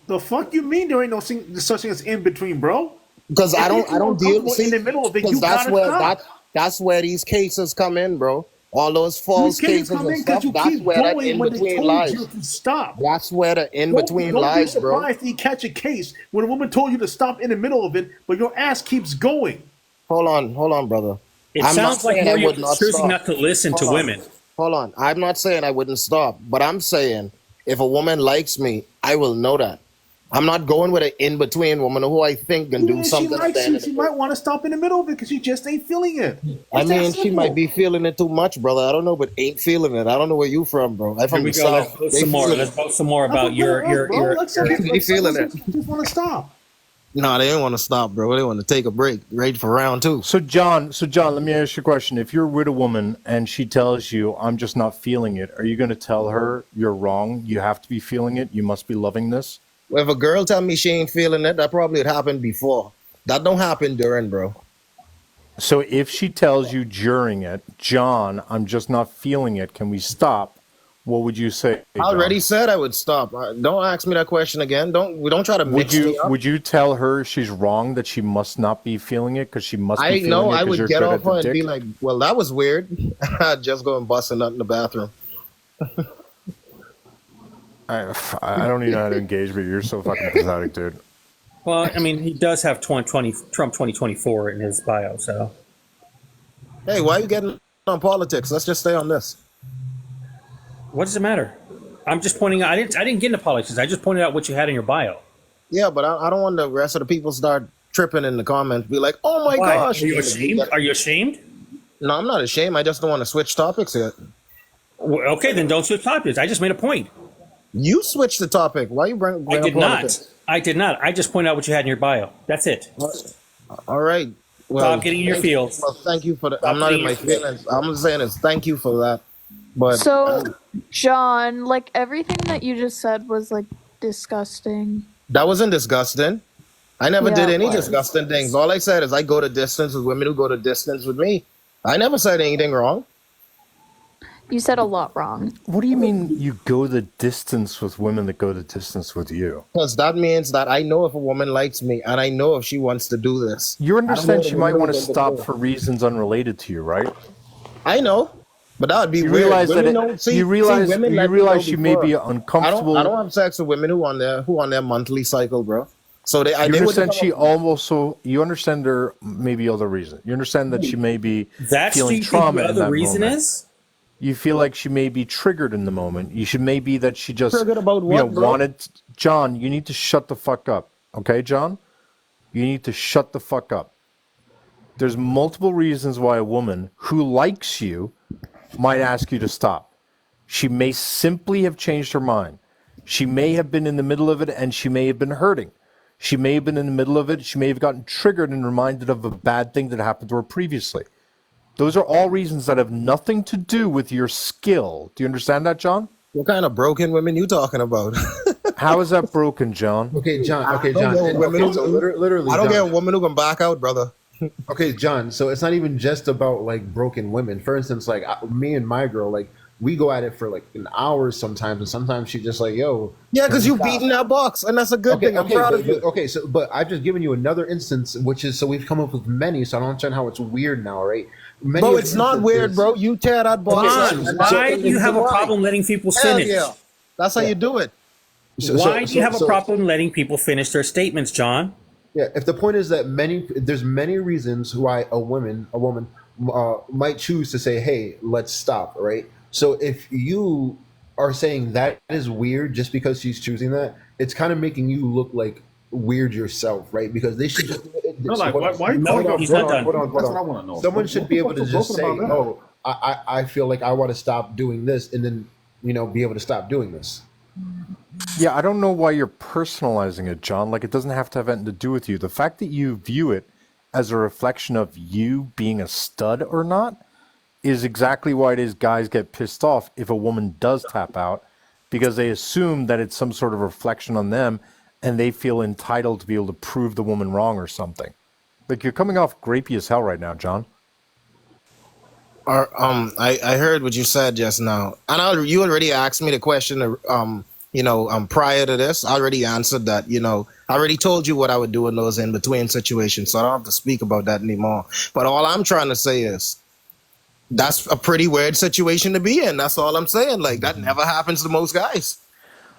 The fuck you mean there ain't no such thing as in between, bro? Because I If you don't feel deal. uncomfortable See, in the middle of it, because you that's gotta where stop. that's where these cases come in, bro. All those false You can't cases come and in because stuff. you That's keep where that going in when they between told lies. you to stop. That's where the in between Don't lies, be bro. surprised if you catch a case when a woman told you to stop in the middle of it, but your ass keeps going. Hold on, brother. It I'm not sounds like saying more I you're would not choosing stop. not to listen to Hold on. women. Hold on. I'm not saying I wouldn't stop, but I'm saying if a woman likes me, I will know that. I'm not going with an in-between woman who I think can do Yeah, something at the end of the she day. might want to stop in the middle of it because she just ain't feeling it. I It's that mean, she simple. might be feeling it too much, brother. I don't know, but ain't feeling it. I don't know where you from, bro. I'm Here from we the go. Let's south. vote They some more. feeling Let's it. vote some more That's about what we're your bro. Let's They feeling it. just want to stop. No, they didn't want to stop, bro. They want to take a break, ready for round 2. So John, let me ask you a question. If you're with a woman and she tells you, "I'm just not feeling it," are you going to tell her you're wrong? You have to be feeling it. You must be loving this. If a girl tell me she ain't feeling it, that probably had happened before. That don't happen during, bro. So if she tells you during it, "John, I'm just not feeling it. Can we stop?" What would you say, I John? already said I would stop. Don't ask me that question again. Don't try to Would mix me up. you tell her she's wrong, that she must not be feeling it because she must be I feeling know it I because you're would get good off at the her and dick? be like, "Well, that was weird." I'd just go and bust a nut in the bathroom. I don't even know how to engage, but you're so fucking pathetic, dude. Well, I mean, he does have Trump 2024 in his bio, so. Hey, why are you getting on politics? Let's just stay on this. What does it matter? I'm just pointing out. I didn't get into politics. I just pointed out what you had in your bio. Yeah, but I don't want the rest of the people start tripping in the comments, be like, "Oh my Why? gosh!" Are you ashamed? Are you ashamed? No, I'm not ashamed. I just don't want to switch topics yet. Well, okay, then don't switch topics. I just made a point. You switched the topic. Why you bring I up did politics? not. I did not. I just pointed out what you had in your bio. That's it. All right. Well, Stop getting in your feels. Well, thank you for that. Stop I'm not in getting my your feels. feelings. I'm just saying is thank you for that. But So, John, like everything that you just said was like disgusting. that wasn't disgusting. I never Yeah, did it any was. disgusting things. All I said is I go to distance with women who go to distance with me. I never said anything wrong. You said a lot wrong. What do you mean you go the distance with women that go the distance with you? Because that means that I know if a woman likes me and I know if she wants to do this. You I don't know understand the she might woman want to who can stop do it. for reasons unrelated to you, right? I know, but that would be You weird. realize that Women it, don't see. you realize see, women you let me realize know she may before. be I uncomfortable. don't have sex with women who on their monthly cycle, bro. So they You they wouldn't understand come she up. almost so you understand there may be other reason. You understand that she may be That's feeling the trauma in other that reason moment. is? You feel like she may be triggered in the moment. You should maybe that she just Triggered about what, bro? wanted. John, you need to shut the fuck up. Okay, John? You need to shut the fuck up. There's multiple reasons why a woman who likes you might ask you to stop. She may simply have changed her mind. She may have been in the middle of it and she may have been hurting. She may have been in the middle of it. She may have gotten triggered and reminded of a bad thing that happened to her previously. Those are all reasons that have nothing to do with your skill. Do you understand that, John? What kind of broken women you talking about? How is that broken, John? Okay, John. Okay, I don't John. get women Okay, so literally, I don't get a John. woman who can back out, brother. Okay, John. So it's not even just about like broken women. For instance, like me and my girl, like we go at it for like an hour sometimes, and sometimes she's just like, "Yo, Yeah, can because we you stop?" beating that box, and that's a good Okay, thing. I'm okay, proud of you. okay. So, but I've just given you another instance, which is so we've come up with many. So I don't understand how it's weird now, right? Many Bro, of it's the not weird, instances- bro. You tear that box. John, and why do you have a why? problem letting people Hell finish? yeah. That's how you do it. Why do you have a problem letting people finish their statements, John? Yeah, if the point is that there's many reasons why a woman might choose to say, "Hey, let's stop," right? So if you are saying that is weird just because she's choosing that, it's kind of making you look like weird yourself, right? Because they should just. No, like, why No, hold on, he's hold not on, done. hold on, That's what I want to know. Someone should be able to What's just so say, broken about that? "Oh, I feel like I want to stop doing this," and then be able to stop doing this. Yeah, I don't know why you're personalizing it, John. Like, it doesn't have to have anything to do with you. The fact that you view it as a reflection of you being a stud or not is exactly why it is guys get pissed off if a woman does tap out, because they assume that it's some sort of reflection on them and they feel entitled to be able to prove the woman wrong or something. Like, you're coming off grapey as hell right now, John. I heard what you said just now, and you already asked me the question. Prior to this, I already answered that. I already told you what I would do in those in between situations, so I don't have to speak about that anymore. But all I'm trying to say is that's a pretty weird situation to be in. That's all I'm saying. Like that never happens to most guys.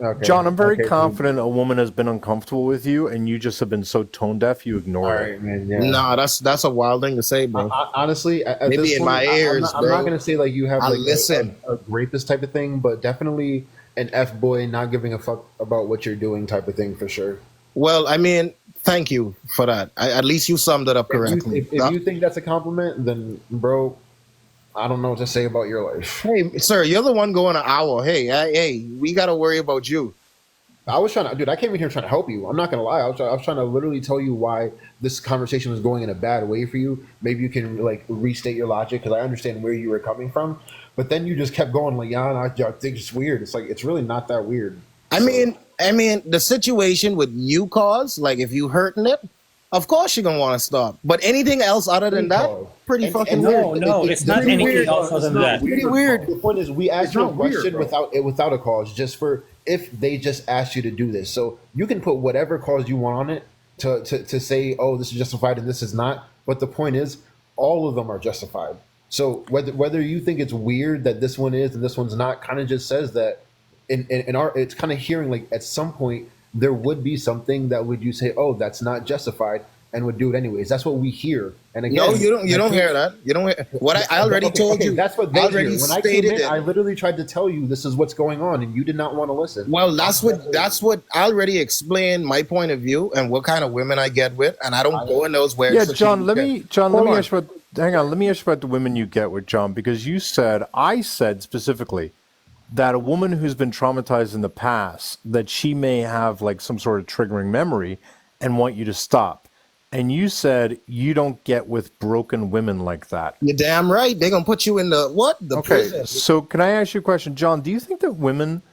Okay. John, I'm very Okay, confident a woman has been uncomfortable with you and you just have been so tone deaf you All ignore it. right, man. Yeah. Nah, that's a wild thing to say, bro. Honestly, at Maybe this in point, my ears, I'm not bro. going to say like you have I like listen. a rapist type of thing, but definitely an F boy not giving a fuck about what you're doing type of thing for sure. Well, I mean, thank you for that. At least you summed it up If you, correctly. if you think that's a compliment, then bro, I don't know what to say about your life. Hey, sir, you're the one going an hour. Hey, we gotta worry about you. I was trying to, dude. I came in here trying to help you. I'm not gonna lie. I was trying to literally tell you why this conversation was going in a bad way for you. Maybe you can like restate your logic because I understand where you were coming from. But then you just kept going like, yeah, I think it's weird. It's like it's really not that weird. I mean, the situation with you cause, like if you hurting it, of course you're gonna want to stop. But anything else other than that, pretty fucking weird. No, it's not pretty anything weird. else It's other than not that. Pretty weird. The point is, we asked It's you a not weird, question bro. without a cause, just for if they just asked you to do this. So you can put whatever cause you want on it to say, oh, this is justified and this is not. But the point is, all of them are justified. So whether you think it's weird that this one is and this one's not, kind of just says that in our, it's kind of hearing like at some point there would be something that would you say, oh, that's not justified, and would do it anyways. That's what we hear. And again, No, you don't hear that. You don't hear what I already told you. That's what they I already hear. When I came stated in, it. I literally tried to tell you this is what's going on, and you did not want to listen. Well, that's what I already explained my point of view and what kind of women I get with, and I don't go in those ways. Yeah, John. Let me Hold on. ask you about. Hang on. Let me ask you about the women you get with, John, because I said specifically that a woman who's been traumatized in the past, that she may have like some sort of triggering memory and want you to stop. And you said you don't get with broken women like that. You're damn right. They're gonna put you in the what? The Okay, prison. so can I ask you a question, John? Do you think that women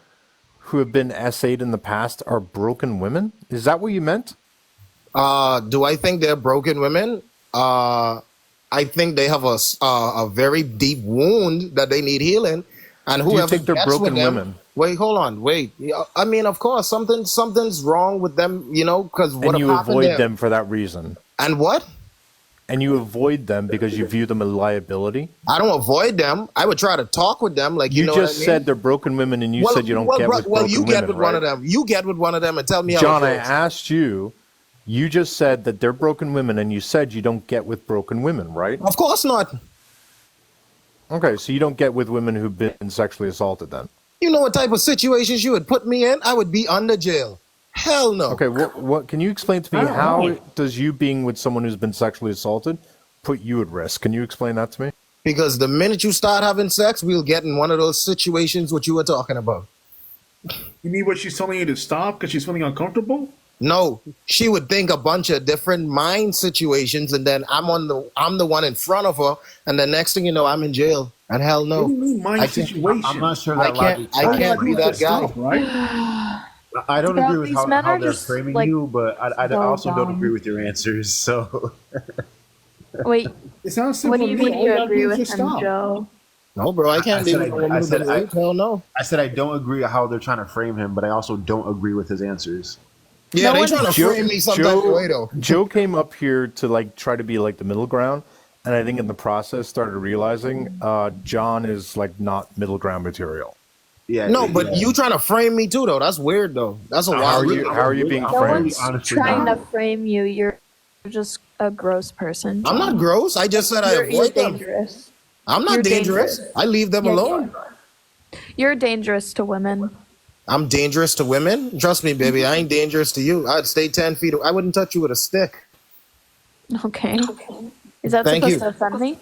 who have been SA'd in the past are broken women? Is that what you meant? Do I think they're broken women? I think they have a very deep wound that they need healing, and Do you whoever think they're gets broken with them, women? Wait, hold on, wait. Yeah, I mean, of course, something's wrong with them, you know, because what And you happened avoid there- them for that reason. And what? And you avoid them because you view them as liability. I don't avoid them. I would try to talk with them, like you You know just what I mean? said they're broken women, and you said you don't get with well, broken you get women, with right? one of them. You get with one of them and tell me how John, it I goes. asked you. You just said that they're broken women, and you said you don't get with broken women, right? Of course not. Okay, so you don't get with women who've been sexually assaulted, then? You know what type of situations you would put me in? I would be under jail. Hell no. Okay, what can you explain to me? How does you being with someone who's been sexually assaulted put you at risk? Can you explain that to me? Because the minute you start having sex, we'll get in one of those situations what you were talking about. You mean what she's telling you to stop because she's feeling uncomfortable? No, she would think a bunch of different mind situations, and then I'm the one in front of her, and the next thing you know, I'm in jail. And hell no, What do you mean mind I can't- situation? I'm not sure I that can't. I can't be that guy. Stop, right? I don't Bro, agree with these how, men how are they're just, framing like, you, but I so also don't dumb. agree with your answers. So Wait, It sounds simple. what do you to me. mean All you gotta agree do is with just him, stop. Joe? No, bro, I can't I be said with a I- woman I who said been I- raped. Hell no. I said I don't agree how they're trying to frame him, but I also don't agree with his answers. Yeah, No they one- trying to frame me some type of way though. Joe came up here to like try to be like the middle ground, and I think in the process started realizing John is like not middle ground material. Yeah. No, but you trying to frame me too though. That's weird though. That's a How wild. are you being I'm No framed? really one's honestly trying not. to frame you. You're just a gross person. I'm not gross. I just said I You're avoid them. dangerous. I'm not You're dangerous. dangerous. I leave them Yeah, you alone. You're dangerous to women. I'm dangerous to women. Trust me, baby. I ain't dangerous to you. I'd stay 10 feet. I wouldn't touch you with a stick. Okay. Is that Thank supposed you. to offend me?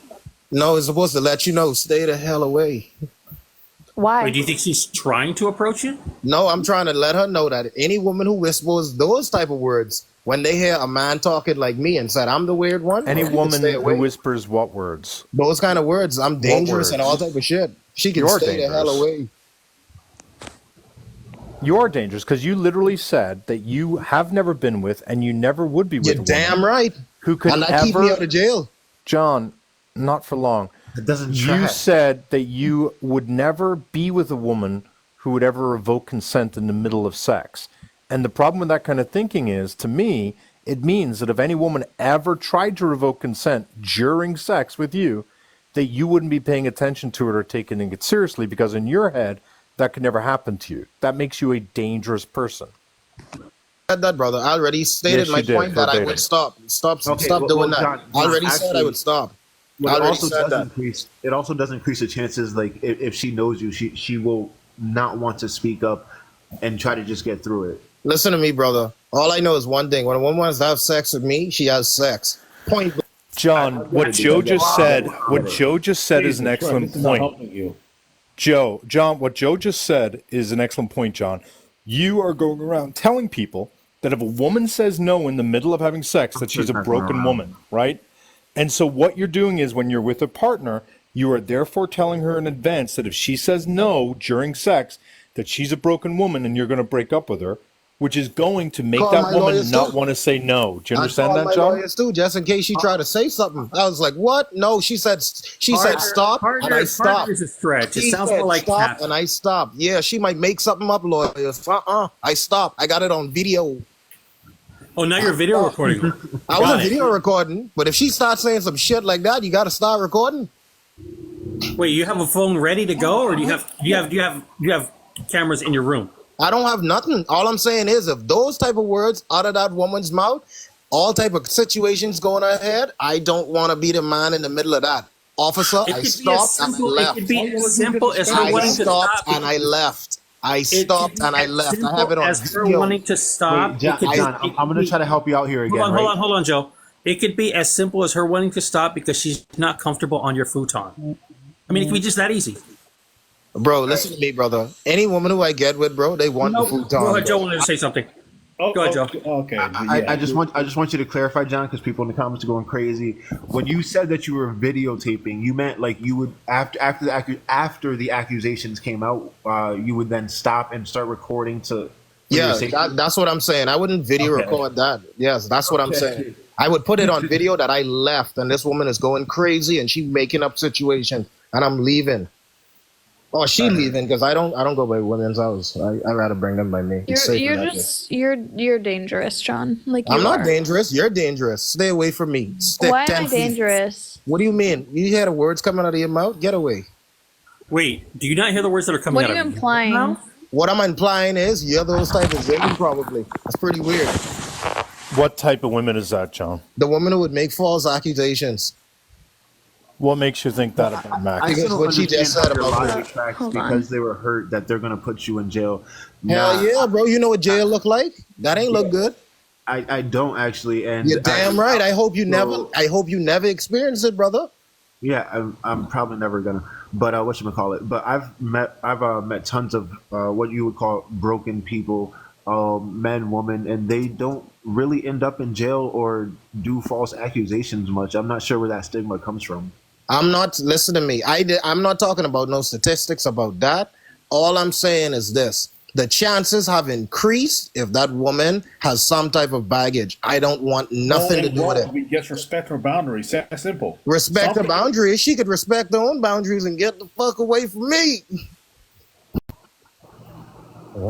No, it's supposed to let you know. Stay the hell away. Why? Wait, do you think she's trying to approach you? No, I'm trying to let her know that any woman who whispers those type of words when they hear a man talking like me and said I'm the weird one, Any she can woman stay who away. whispers what words? Those kind of words, I'm dangerous and all words? type of shit. She can You're stay the hell dangerous. away. You're dangerous because you literally said that you have never been with and you never would be with You're a woman damn right. who could And that keep me out ever. of jail. John, not for long. It doesn't You track. said that you would never be with a woman who would ever revoke consent in the middle of sex. And the problem with that kind of thinking is, to me, it means that if any woman ever tried to revoke consent during sex with you, that you wouldn't be paying attention to it or taking it seriously because in your head, that could never happen to you. That makes you a dangerous person. Said that, brother. I already stated Yes, my you did, point that I verbatim. would stop Okay, doing well, that. John, I already said I actually, would stop. I Well, it already also said does that. increase. It also does increase the chances. Like if she knows you, she will not want to speak up and try to just get through it. Listen to me, brother. All I know is one thing: when a woman wants to have sex with me, she has sex. Point. John, what Joe just said, is an excellent point. John, what Joe just said is an excellent point, John. You are going around telling people that if a woman says no in the middle of having sex, that she's a broken woman, right? And so what you're doing is when you're with a partner, you are therefore telling her in advance that if she says no during sex, that she's a broken woman and you're going to break up with her, which is going to make that woman not want to say no. Do you understand that, John? Lawyers too, just in case she tried to say something. I was like, "What? No." She said stop, and I stopped. Is a stretch. It She sounds said more like stop, tap. and I stopped. Yeah, she might make something up, lawyers. I stopped. I got it on video. Oh, now you're video recording. I was video recording, but if she starts saying some shit like that, you got to start recording. Wait, you have a phone ready to go, or do you have cameras in your room? I don't have nothing. All I'm saying is, if those type of words out of that woman's mouth, all type of situations going ahead, I don't want to be the man in the middle of that. Officer, I stopped and I left. It could be as simple as her I wanting to stopped stop. and I left. I stopped and I left. I have it on as her video. wanting to stop. Wait, John, I'm going to try to help you out here again. Hold on, Joe. It could be as simple as her wanting to stop because she's not comfortable on your futon. I mean, it could be just that easy. Bro, listen to me, brother. Any woman who I get with, bro, they want the futon. Go ahead, bro. Joe wanted to say something. Go ahead, Joe. Okay. I just want you to clarify, John, because people in the comments are going crazy. When you said that you were videotaping, you meant like you would after the accusations came out, you would then stop and start recording to. Yeah, that's what I'm saying. I wouldn't video record that. Yes, that's what I'm saying. I would put it on video that I left, and this woman is going crazy, and she making up situation, and I'm leaving. Oh, she leaving because I don't go by women's house. I rather bring them by me. It's safer that way. You're dangerous, John. Like I'm you not are. dangerous. You're dangerous. Stay away from me. Stay Why 10 am I feet. dangerous? What do you mean? You hear the words coming out of your mouth? Get away. Wait, do you not hear the words that are coming What out are you of your implying? mouth? What I'm implying is you're those type of women, probably. That's pretty weird. What type of women is that, John? The woman who would make false accusations. What makes you think that about Max? I Because still what she just said understand about how her. your tracks Hold on. because they were hurt that they're gonna put you in jail. Hell yeah, bro. You know what jail look like? That ain't look good. I don't actually, and You're damn right. I hope you never experience it, brother. Yeah, I'm probably never gonna. But whatchamacallit? But I've met tons of what you would call broken people, men, women, and they don't really end up in jail or do false accusations much. I'm not sure where that stigma comes from. Listen to me. I'm not talking about no statistics about that. All I'm saying is this. The chances have increased if that woman has some type of baggage. I don't want nothing to do with it. We just respect her boundaries. That's simple. Respect her boundaries. She could respect her own boundaries and get the fuck away from me.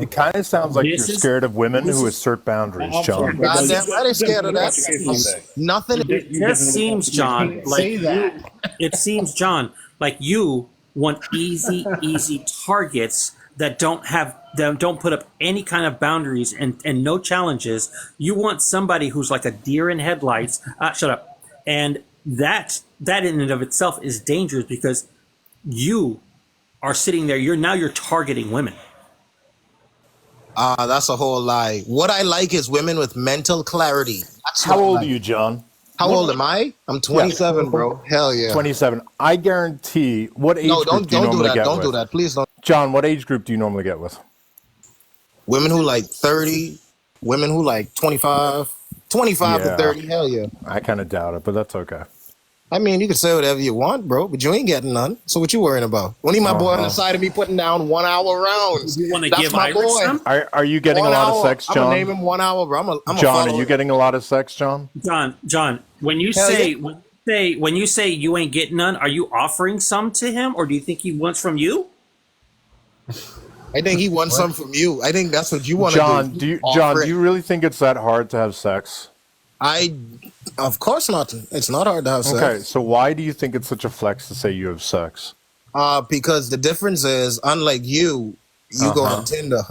It kind of sounds like This you're is- scared of women this who is- assert boundaries, I'm sorry, John. but Goddamn right, I'm scared of that. Nothing. It just seems, John, like it seems, John, like you want easy targets that don't put up any kind of boundaries and no challenges. You want somebody who's like a deer in headlights. Shut up. And that in and of itself is dangerous because you are sitting there. You're targeting women. That's a whole lie. What I like is women with mental clarity. That's How what I old like. are you, John? How old am I? I'm 27, bro. Hell yeah. 27. I guarantee. What age No, group don't do you do normally that. get Don't with? do that. Please don't. John, what age group do you normally get with? Women who like 30, women who like 25, 25 Yeah. to 30. Hell yeah. I kind of doubt it, but that's okay. I mean, you can say whatever you want, bro, but you ain't getting none. So what you worrying about? Only my boy on the side of me putting down 1 hour rounds. You want to That's give my Irish boy. some? Are you getting a 1 lot hour. of sex, I'm gonna name John? him 1 hour, bro. I'm a John, are follow you getting a lot of sex, John? John, when you Hell say yeah. when you say you ain't getting none, are you offering some to him, or do you think he wants from you? I think he wants some from you. I think that's what you want to John, do. John, do you really think it's that hard to have sex? Of course not. It's not hard to have sex. Okay, so why do you think it's such a flex to say you have sex? Because the difference is, unlike you go on Tinder.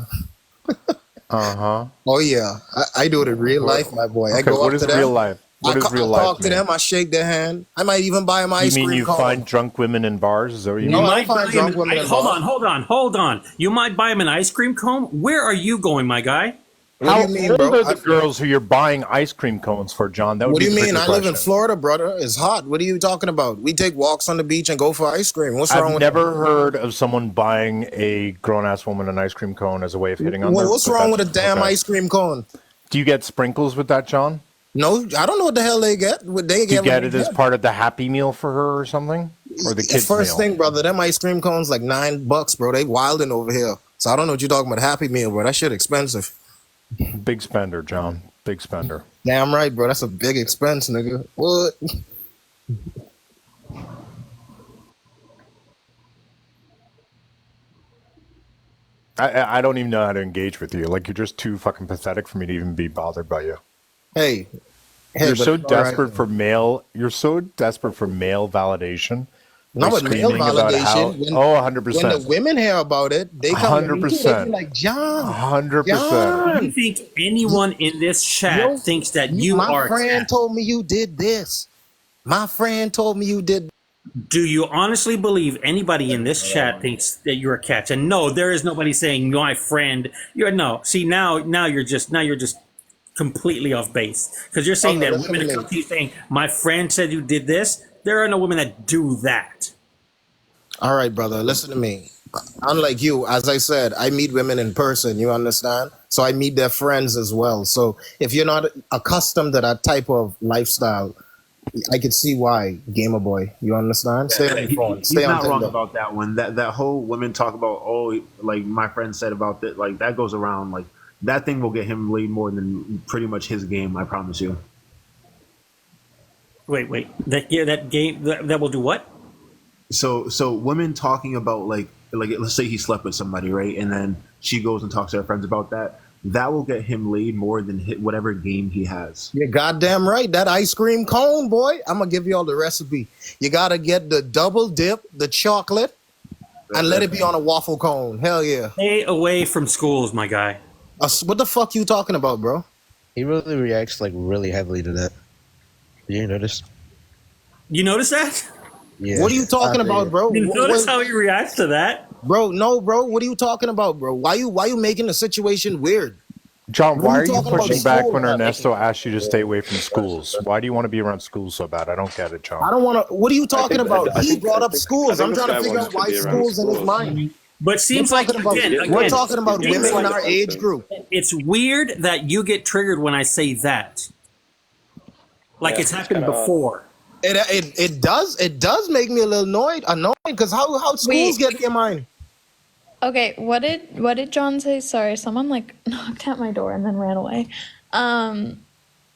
Uh-huh. Oh yeah, I do it in real life, my boy. I Okay, go what up is to them. real life? What I does real talk life to mean? them. I shake their hand. I might even buy them You ice mean cream you cone. find drunk women in bars? Is that what you No, mean? I find drunk women in hold bars. on, hold on. You might buy him an ice cream cone. Where are you going, my guy? What How do you mean, old bro? are the girls who you're buying ice cream cones for, John? That would What be do you the mean? bigger I live in question. Florida, brother. It's hot. What are you talking about? We take walks on the beach and go for ice cream. What's wrong I've with never heard of someone buying a grown-ass woman an ice cream cone as a way of hitting on Well, them. what's but wrong with a that's- damn okay. ice cream cone? Do you get sprinkles with that, John? No, I don't know what the hell they get. What they Do you get? get it as part of the Happy Meal for her or something? Or the kids' First meal? thing, brother, them ice cream cones like $9, bro. They wilding over here. So I don't know what you're talking about. Happy Meal, bro. That shit expensive. Big spender, John. Big spender. Damn right, bro. That's a big expense, nigga. What? I don't even know how to engage with you. Like, you're just too fucking pathetic for me to even be bothered by you. Hey, You're but so it's all right. desperate for male. You're so desperate for male validation. Not By with male screaming about how- validation. When, oh, when the 100%. women hear about it, they come to me too. They 100%. be like, John, 100%. Do you think anyone in this chat thinks that you my are? friend told me you did this. My friend told me you did. Do you honestly believe anybody in this chat thinks that you're a catch? And no, there is nobody saying my friend. You're no. See now you're just completely off base because you're saying Okay, that listen women to are me. come to you saying my friend said you did this. There are no women that do that. All right, brother, listen to me. Unlike you, as I said, I meet women in person, you understand? So I meet their friends as well. So if you're not accustomed to that type of lifestyle, I could see why, Gamer Boy. You understand? Stay on your phone. He's Stay on not wrong Tinder. about that one. That whole women talk about, oh, like my friend said about that, like that goes around. Like that thing will get him laid more than pretty much his game. I promise you. Wait. That game that will do what? So women talking about like let's say he slept with somebody, right, and then she goes and talks to her friends about that. That will get him laid more than whatever game he has. You're goddamn right. That ice cream cone, boy. I'm gonna give you all the recipe. You gotta get the double dip, the chocolate, and let it be on a waffle cone. Hell yeah. Stay away from schools, my guy. What the fuck you talking about, bro? He really reacts like really heavily to that. Did you notice? You notice that? Yeah. What are you talking about, bro? You notice What- how he reacts to that? Bro, no, bro. What are you talking about, bro? Why you making the situation weird? John, What why are are you you talking about pushing the back school when about? Ernesto asked you to stay away from schools? Why do you want to be around schools so bad? I don't get it, John. I don't want to. What are you talking about? I He think- brought I up think- schools. I I'm think trying to this guy figure out wants to why be around schools in his schools. mind. But seems We're like talking about again, we're talking about it's women in like- our age group. It's weird that you get triggered when I say that. Like Yeah, it's it's happened kinda odd. before. It does make me a little annoyed because how schools Wait. get in your mind? Okay, what did John say? Sorry, someone like knocked at my door and then ran away.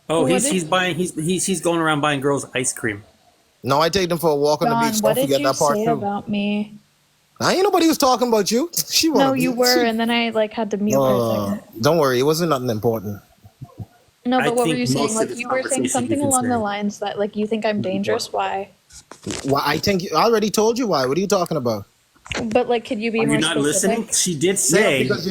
Oh, What he's did- buying he's going around buying girls ice cream. No, I take them for a walk on the John, beach. what Don't did forget you that part say too. about me? I ain't nobody was talking about you. She No, wanna you be- were, she- and then I like had to mute for a second. Don't worry, it wasn't nothing important. No, I but what were think you saying? most of Like this you were saying conversation something you can along the say. lines that like you think I'm dangerous. Why? Well, I already told you why. What are you talking about? But like, could you be Are more you not specific? listening? She did Yeah, say because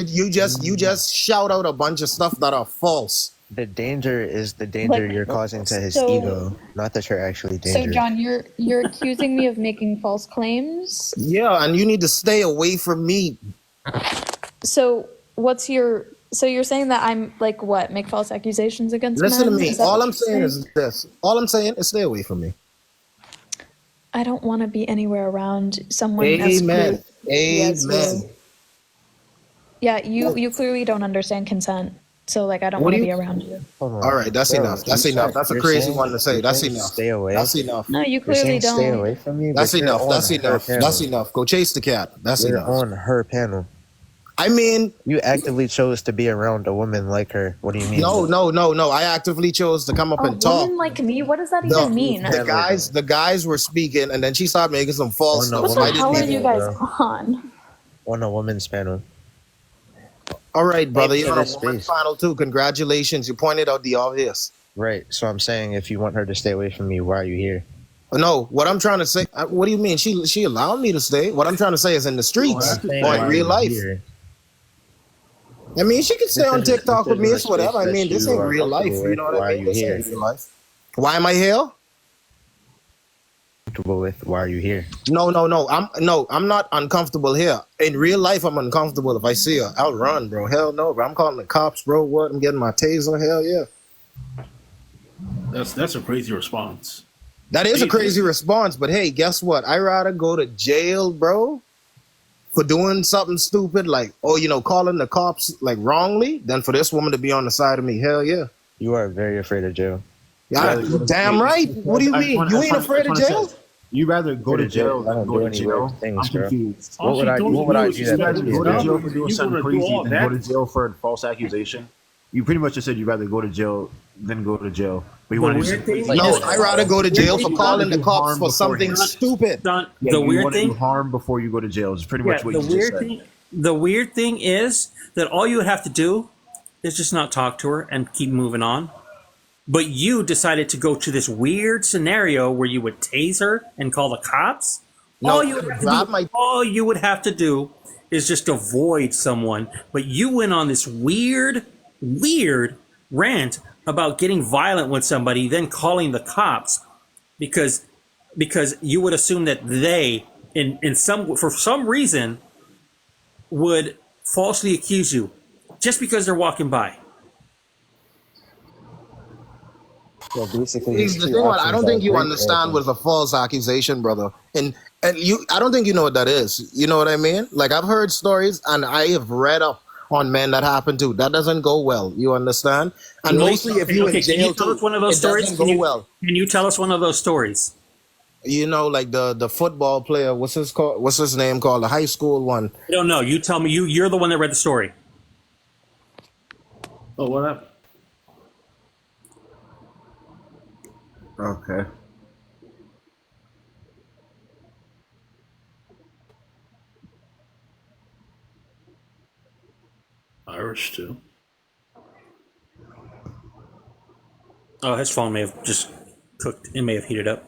you just shout out a bunch of stuff that are false. The danger is the danger Like, you're causing to his so- ego, not that you're actually So dangerous. John, you're accusing me of making false claims. Yeah, and you need to stay away from me. So so you're saying that I'm like what? Make false accusations against Listen to men? me. Is that All what I'm you're saying is this. All I'm saying is stay away from me. I don't want to be anywhere around someone as Amen. crazy as you. Amen. Yeah, you clearly don't understand consent. So like I don't What want do to be you- around you. Hold on. All right, that's Bro, enough. That's you're enough. That's a you're crazy saying- one to say. you're That's saying enough. Stay away. That's enough. No, you You're clearly saying don't. stay away from me. That's but you're enough. on That's her enough. panel. That's enough. Go chase the cat. That's You're enough. on her panel. I mean, You actively chose to be around a woman like her. What do you mean? no. I actively chose to come up A and talk. woman like me? What does that The, even mean? the guys were speaking, and then she started making some false Oh, no, stuff. What So the I hell are didn't you even. guys on? On a woman's panel. All right, brother, Maybe you're on a there's woman's space. final too. Congratulations. You pointed out the obvious. Right. So I'm saying if you want her to stay away from me, why are you here? No, what I'm trying to say. What do you mean? She allowed me to stay. What I'm trying to say is in the streets I'm saying or why in are real you life. here? I mean, she can stay on This is- TikTok this with me. is It's a whatever. space I mean, that this you ain't are real life. comfortable You know with. what Why I are mean? you This ain't here? real life. Why am I here? Comfortable with? Why are you here? I'm not uncomfortable here. In real life, I'm uncomfortable. If I see her, I'll run, bro. Hell no, bro. I'm calling the cops, bro. What? I'm getting my taser. Hell yeah. That's a crazy response. That is a crazy response, but hey, guess what? I rather go to jail, bro, for doing something stupid like, calling the cops like wrongly, than for this woman to be on the side of me. Hell yeah. You are very afraid of jail. Yeah, damn right. What do you mean? You ain't afraid of jail? You rather go to jail I than don't go do to any jail? weird things, I'm bro. confused. What would I do that? You rather go to jail for doing You something wanna do crazy all than that? go to jail for a false accusation? You pretty much just said you'd rather go to jail than go to jail. But you The want to do weird something thing No, is- I rather go to jail for calling the cops for something stupid. Don, Yeah, the you weird want to do thing, harm before you go to jail. Is pretty yeah, much what the you just weird said. thing, the weird thing is that all you would have to do is just not talk to her and keep moving on. But you decided to go to this weird scenario where you would tase her and call the cops. No, all you would have to do is just avoid someone. But you went on this weird rant about getting violent with somebody, then calling the cops because you would assume that they for some reason would falsely accuse you just because they're walking by. Yeah, basically, Here's his the two thing, I options don't are think you rape or understand what anything. a false accusation, brother. And I don't think you know what that is. You know what I mean? Like I've heard stories and I have read up on men that happen to. That doesn't go well. You understand? And mostly if you in Can jail you tell too, us one of those it stories? doesn't go well. Can you tell us one of those stories? You know, like the football player, what's his name called? The high school one. I don't know. You tell me. You're the one that read the story. Oh, what happened? Okay. Irish too. Oh, his phone may have just cooked. It may have heated up.